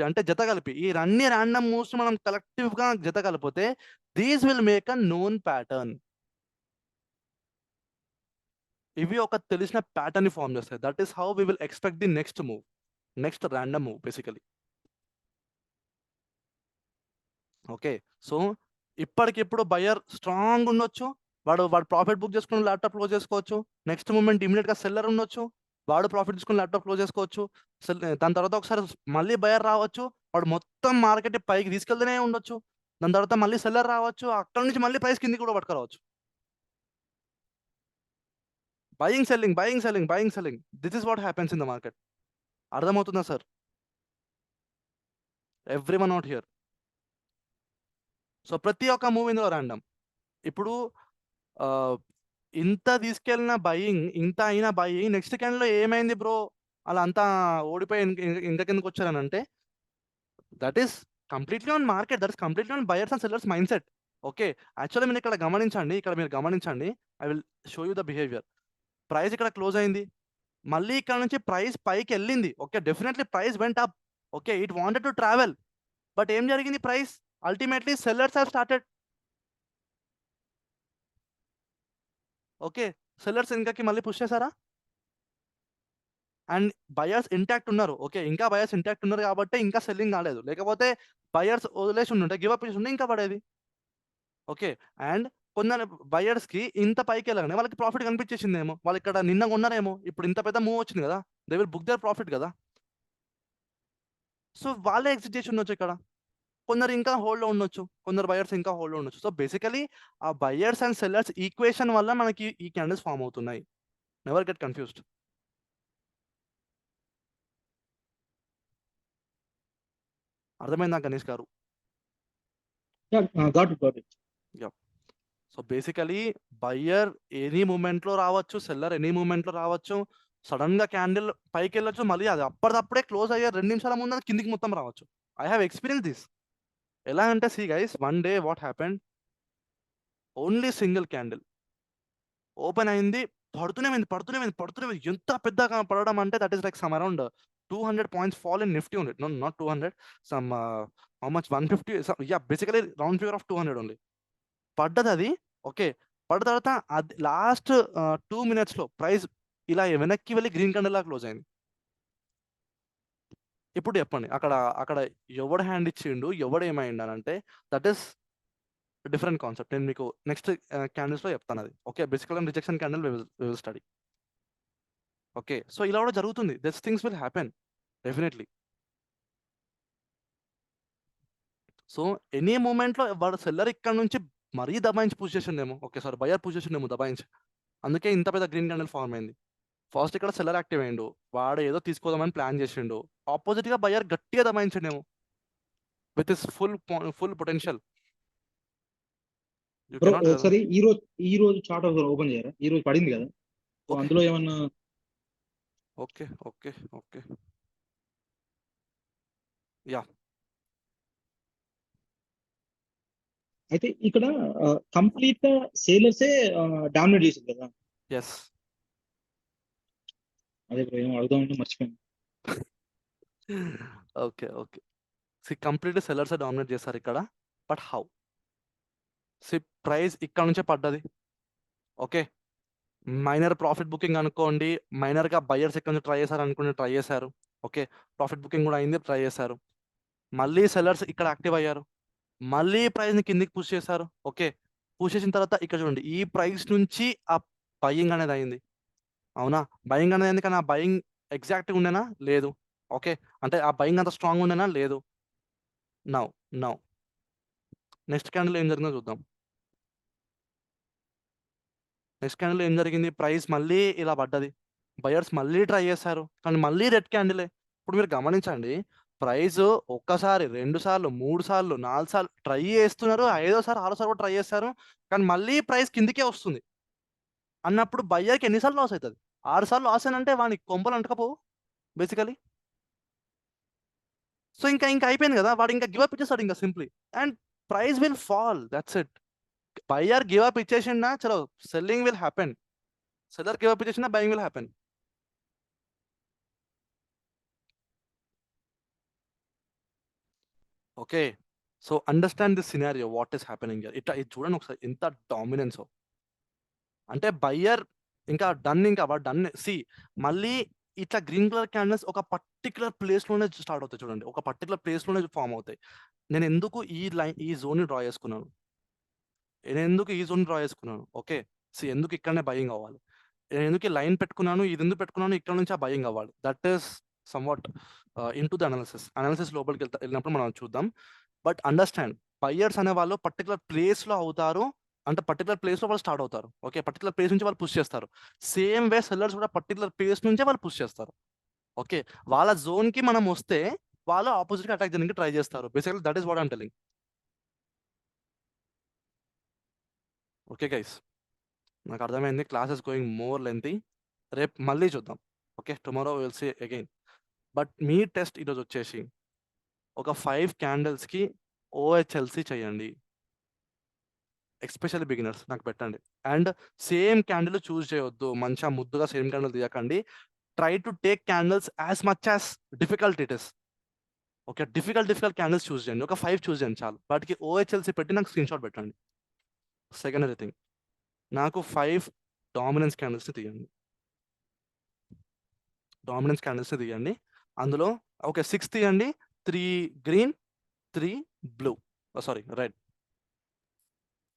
అంటే జత కలిపి, ఈ అన్ని ర్యాండమ్ మూవ్స్ మనం కలెక్టివ్ గా జత కలిపితే these will make a known pattern. ఇవి ఒక తెలిసిన ప్యాటర్న్ ని ఫామ్ చేస్తాయి. That is how we will expect the next random move basically. Okay. So ఇప్పటికిప్పుడు బయర్ స్ట్రాంగ్ ఉండొచ్చు. వాడు ప్రాఫిట్ బుక్ చేసుకొని ల్యాప్‌టాప్ క్లోజ్ చేసుకోవచ్చు. నెక్స్ట్ మూమెంట్ ఇమ్మీడియేట్‌గా సెల్లర్ ఉండొచ్చు. వాడు ప్రాఫిట్ తీసుకొని ల్యాప్‌టాప్ క్లోజ్ చేసుకోవచ్చు. దాని తర్వాత ఒకసారి మళ్ళీ బయర్ రావచ్చు. వాడు మొత్తం మార్కెట్ పైకి తీసుకెళ్తూనే ఉండొచ్చు. దాని తర్వాత మళ్ళీ సెల్లర్ రావచ్చు. అక్కడి నుంచి మళ్ళీ ప్రైస్ కిందకి కూడా పట్టుకురావచ్చు. Buying, selling, buying, selling, buying, selling. This is what happens in the market. అర్థమవుతుందా sir? Everyone out here. So ప్రతి ఒక్క మూవ్ ఇందులో ర్యాండమ్. ఇప్పుడు ఇంత తీసుకెళ్ళిన బయింగ్, ఇంత అయిన బయింగ్ నెక్స్ట్ క్యాండిల్‌లో ఏమైంది బ్రో? అలా అంతా ఓడిపోయి ఇంక కిందకి వచ్చారనంటే that is completely on market. That is completely on buyers and sellers mindset. Okay. Actually మీరు ఇక్కడ గమనించండి. I will show you the behaviour. Price ఇక్కడ క్లోజ్ అయింది. మళ్ళీ ఇక్కడ నుంచి ప్రైస్ పైకెళ్ళింది. Okay. Definitely price went up. Okay. It wanted to travel. But ఏం జరిగింది? Price ultimately sellers have started. Okay. Sellers ఇంకకి మళ్ళీ పుష్ చేసారా? అండ్ బయర్స్ ఇంటాక్ట్ ఉన్నారు. ఓకే. ఇంకా బయర్స్ ఇంటాక్ట్ ఉన్నారు కాబట్టే ఇంకా సెల్లింగ్ కాలేదు. లేకపోతే బయర్స్ వదిలేసి ఉండుంటే గివ్ అప్ చేసి ఉంటే ఇంకా పడేది. ఓకే. అండ్ కొందరు బయర్స్‌కి ఇంత పైకెళ్ళగానే వాళ్ళకి ప్రాఫిట్ కనిపించేసిందేమో. వాళ్ళు ఇక్కడ నిన్న కొన్నారేమో. ఇప్పుడు ఇంత పెద్ద మూవ్ వచ్చింది కదా! They will book their profit కదా! సో వాళ్ళే ఎగ్జిట్ చేసి ఉండొచ్చు ఇక్కడ. కొందరు ఇంకా హోల్డ్‌లో ఉండొచ్చు. కొందరు బయర్స్ ఇంకా హోల్డ్‌లో ఉండొచ్చు. సో బేసికల్లీ ఆ బయర్స్ అండ్ సెల్లర్స్ ఈక్వేషన్ వల్ల మనకి ఈ క్యాండిల్స్ ఫార్మ్ అవుతున్నాయి. Never get confused. అర్థమైందా గణేష్ గారు? Got it. Yeah! So basically buyer any మూమెంట్‌లో రావచ్చు. సెల్లర్ ఎనీ మూమెంట్‌లో రావచ్చు. సడెన్‌గా క్యాండిల్ పైకెళ్ళొచ్చు. మళ్ళీ అది అప్పటిదప్పుడే క్లోజ్ అయ్యే 2 నిమిషాల ముందు అది కిందకి మొత్తం రావచ్చు. I have experience this. ఎలా అంటే see guys, one day what happened, only single candle open అయింది. పడుతూనే ఉంది. ఎంత పెద్దగా పడడం అంటే that is like some around 200 points fall in Nifty only. Not 200, some how much 150, basically round figure of 200 only. పడ్డదది. ఓకే. పడ్డ తర్వాత అది లాస్ట్ 2 మినిట్స్‌లో ప్రైస్ ఇలా వెనక్కి వెళ్లి గ్రీన్ క్యాండిల్‌లా క్లోజ్ అయింది. ఇప్పుడు చెప్పండి అక్కడ ఎవడు హ్యాండ్ ఇచ్చిండు? ఎవడేమైండనంటే దట్ ఈస్ డిఫరెంట్ కాన్సెప్ట్. నేను మీకు నెక్స్ట్ క్యాండిల్స్‌లో చెప్తానది. Okay. Basically rejection candle we will study. Okay. So ఇలా కూడా జరుగుతుంది. This things will happen definitely. So any మూమెంట్‌లో వాడు సెల్లర్ ఇక్కడ నుంచి మరీ దబాయించి పుష్ చేసిండేమో. ఓకే. సారీ, బయర్ పుష్ చేసిండేమో దబాయించి. అందుకే ఇంత పెద్ద గ్రీన్ క్యాండిల్ ఫార్మ్ అయింది. ఫస్ట్ ఇక్కడ సెల్లర్ యాక్టివ్ అయ్యిండు. వాడు ఏదో తీసుకోదామని ప్లాన్ చేసిండు. ఆపోజిట్‌గా బయర్ గట్టిగా దబాయించిండేమో with his full potential. You bro cannot. ఒకసారి ఈ రోజు చార్ట్ ఓపెన్ చేయరా? ఈ రోజు పడింది కదా! So okay. అందులో ఏమన్నా ఓకే. యాహ్! అయితే ఇక్కడ కంప్లీట్‌గా సేలర్సే డామినేట్ చేసింది కదా! యెస్. అదే బ్రో ఏమో అడుగుదామంటే మర్చిపోయాను. ఓకే. కంప్లీట్‌లీ సెల్లర్సే డామినేట్ చేశారు ఇక్కడ. But how? ప్రైస్ ఇక్కడ నుంచే పడ్డది. ఓకే. మైనర్ ప్రాఫిట్ బుకింగ్ అనుకోండి. మైనర్‌గా బయర్స్ ఎక్కడి నుంచి ట్రై చేశారు అనుకోండి, ట్రై చేశారు. ఓకే. ప్రాఫిట్ బుకింగ్ కూడా అయింది. ట్రై చేశారు. మళ్ళీ సెల్లర్స్ ఇక్కడ యాక్టివ్ అయ్యారు. మళ్ళీ ప్రైస్‌ని కిందకి పుష్ చేశారు. ఓకే. పుష్ చేసిన తర్వాత ఇక్కడ చూడండి. ఈ ప్రైస్ నుంచి ఆ బయింగ్ అనేది అయింది. అవునా? బయింగ్ అనేది అయింది. కానీ ఆ బయింగ్ ఎగ్జాక్ట్‌గా ఉండేనా? లేదు. ఓకే. అంటే ఆ బయింగ్ అంత స్ట్రాంగ్ ఉండేనా? లేదు. నౌ నెక్స్ట్ క్యాండిల్ ఏం జరిగిందో చూద్దాం. నెక్స్ట్ క్యాండిల్ ఏం జరిగింది? ప్రైస్ మళ్ళీ ఇలా పడ్డది. బయర్స్ మళ్ళీ ట్రై చేశారు. కానీ మళ్ళీ రెడ్ క్యాండిలే. ఇప్పుడు మీరు గమనించండి. ప్రైస్ ఒక్కసారి, 2 సార్లు, 3 సార్లు, 4 సార్లు ట్రై చేస్తున్నారు. ఐదోసారి, ఆరోసారి కూడా ట్రై చేశారు. కానీ మళ్ళీ ప్రైస్ కిందకే వస్తుంది. అన్నప్పుడు బయ్యర్‌కి ఎన్ని సార్లు లాస్ అయితది? 6 సార్లు లాస్ అయినంటే వానికి కొంపలు అంటకపోవు బేసికల్లీ. సో ఇంకా అయిపోయింది కదా! వాడు ఇంకా గివ్ అప్ ఇచ్చేస్తాడు ఇంకా simply. And price will fall. That's it. Buyer give up ఇచ్చేసిండా చలో selling will happen. Seller give up ఇచ్చేసిండా buying will happen. Okay. So understand this scenario what is happening here. ఇది చూడండి ఒకసారి ఎంత డామినెన్సో. అంటే బయ్యర్ ఇంకా డన్, ఇంకా వాడు డన్. మళ్ళీ ఇట్లా గ్రీన్ కలర్ క్యాండిల్స్ ఒక పర్టికులర్ ప్లేస్లోనే స్టార్ట్ అవుతాయి చూడండి, ఒక పర్టికులర్ ప్లేస్లోనే ఫామ్ అవుతాయి. నేను ఎందుకు ఈ జోన్ని డ్రా చేసుకున్నాను, ఓకే. ఎందుకు ఇక్కడనే బయింగ్ అవ్వాలి, నేను ఎందుకు ఈ లైన్ పెట్టుకున్నాను, ఇది ఎందుకు పెట్టుకున్నాను, ఇక్కడ నుంచి ఆ బయింగ్ అవ్వాలి. That is somewhat in to the analysis లోపలికి వెళ్ళినప్పుడు మనం చూద్దాం. బట్ అండర్స్టాండ్, బయర్స్ అనే వాళ్ళు పర్టికులర్ ప్లేస్లో అవుతారు, అంటే పర్టికులర్ ప్లేస్లో వాళ్ళు స్టార్ట్ అవుతారు, ఓకే. పర్టికులర్ ప్లేస్ నుంచి వాళ్ళు పుష్ చేస్తారు. సేమ్ వే సెల్లర్స్ కూడా పర్టికులర్ ప్లేస్ నుంచే వాళ్ళు పుష్ చేస్తారు, ఓకే. వాళ్ళ జోన్కి మనం వస్తే వాళ్ళు ఆపోజిట్గా అటాక్ చేయడానికి ట్రై చేస్తారు. Basically that is what I'm telling. Okay guys, నాకు అర్థమైంది. Class is going more lengthy. రేపు మళ్ళీ చూద్దాం, okay. Tomorrow will see again. But మీ టెస్ట్ ఈరోజు వచ్చేసి ఒక 5 క్యాండిల్స్కి ఓహెచ్ఎల్సి చేయండి, ఎస్పెషల్లీ బిగినర్స్ నాకు పెట్టండి. అండ్ సేమ్ క్యాండిల్ చూస్ చేయొద్దు, మంచిగా ముద్దుగా సేమ్ క్యాండిల్ తీయకండి. Try to take candles as much as difficult it is, okay. Difficult candles choose చేయండి, ఒక 5 చూస్ చేయండి చాలు. వాటికి ఓహెచ్ఎల్సి పెట్టి నాకు స్క్రీన్ షాట్ పెట్టండి. సెకండరీ థింగ్, నాకు 5 డామినెన్స్ క్యాండిల్స్ని తీయండి, అందులో ఓకే 6 తీయండి, 3 green 3 blue, sorry red.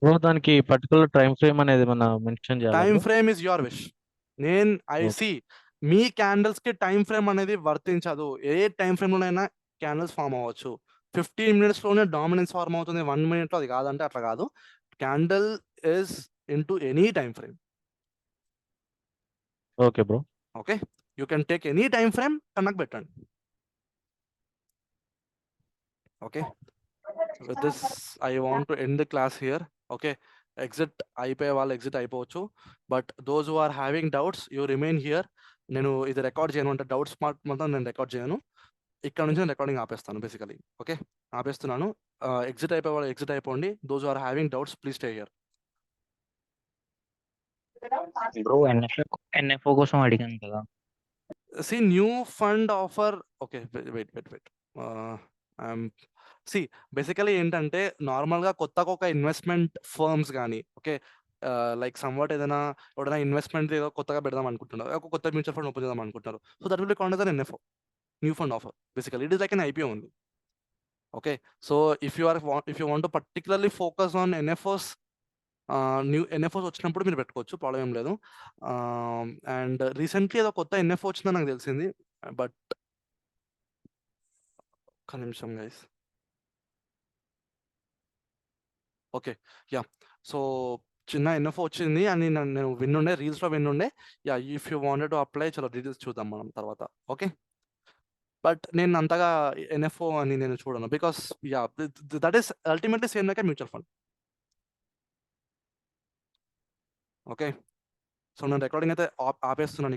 Bro దానికి పర్టికులర్ టైం ఫ్రేమ్ అనేది మన మెన్షన్ చేయాలి time frame is your wish. I me candles కి టైం ఫ్రేమ్ అనేది వర్తించదు. ఏ టైం ఫ్రేమ్ లోనైనా క్యాండిల్స్ ఫామ్ అవ్వచ్చు. 15 minutes లోనే డామినెన్స్ ఫార్మ్ అవుతుంది, 1 minute లో అది కాదంటే అట్లా కాదు. Candle is into any time frame, okay bro. Okay. You can take any time frame కన్నకు పెట్టండి, okay. With this I want to end the class here, okay. Exit అయిపోయే వాళ్ళు ఎగ్జిట్ అయిపోవచ్చు. But those who are having doubts you remain here. నేను ఇది record చేయను, అంటే doubts మొత్తం నేను రికార్డ్ చేయను. ఇక్కడ నుంచి నేను రికార్డింగ్ ఆపేస్తాను బేసికలీ, ఓకే. ఆపేస్తున్నాను. ఎగ్జిట్ అయిపోయే వాళ్ళు ఎగ్జిట్ అయిపోండి. Those who are having doubts please stay here. Bro NFO కోసం అడిగాను కదా. See new fund offer, okay wait. See basically ఏంటంటే నార్మల్గా కొత్తగా ఒక ఇన్వెస్ట్మెంట్ ఫర్మ్స్ కానీ, ఓకే, లైక్ సమ్వాట్ ఏదైనా ఎవరైనా ఇన్వెస్ట్మెంట్ ఏదో కొత్తగా పెడదాం అనుకుంటున్నారు, ఒక కొత్త మ్యూచువల్ ఫండ్ ఓపెన్ చేద్దాం అనుకుంటున్నారు. So that will be called as an NFO, new fund offer. Basically it is like an IPO only, okay. So if you want to particularly focus on NFOs, new NFOs వచ్చినప్పుడు మీరు పెట్టుకోవచ్చు, problem ఏం లేదు. And recently ఏదో కొత్త NFO వచ్చిందని నాకు తెలిసింది, బట్ ఒక్క నిమిషం గైస్, ఓకే. యా, సో చిన్న ఎన్ఎఫ్ఓ వచ్చింది అని నేను విన్నుండే, రీల్స్లో విన్నుండే. Yeah, if you wanted to apply, చలో డీటెయిల్స్ చూద్దాం మనం తర్వాత, ఓకే. బట్ నేను అంతగా ఎన్ఎఫ్ఓ అని నేను చూడను, because yeah that is ultimately same like mutual fund, okay. So నేను రికార్డింగ్ అయితే ఆపేస్తున్నాను.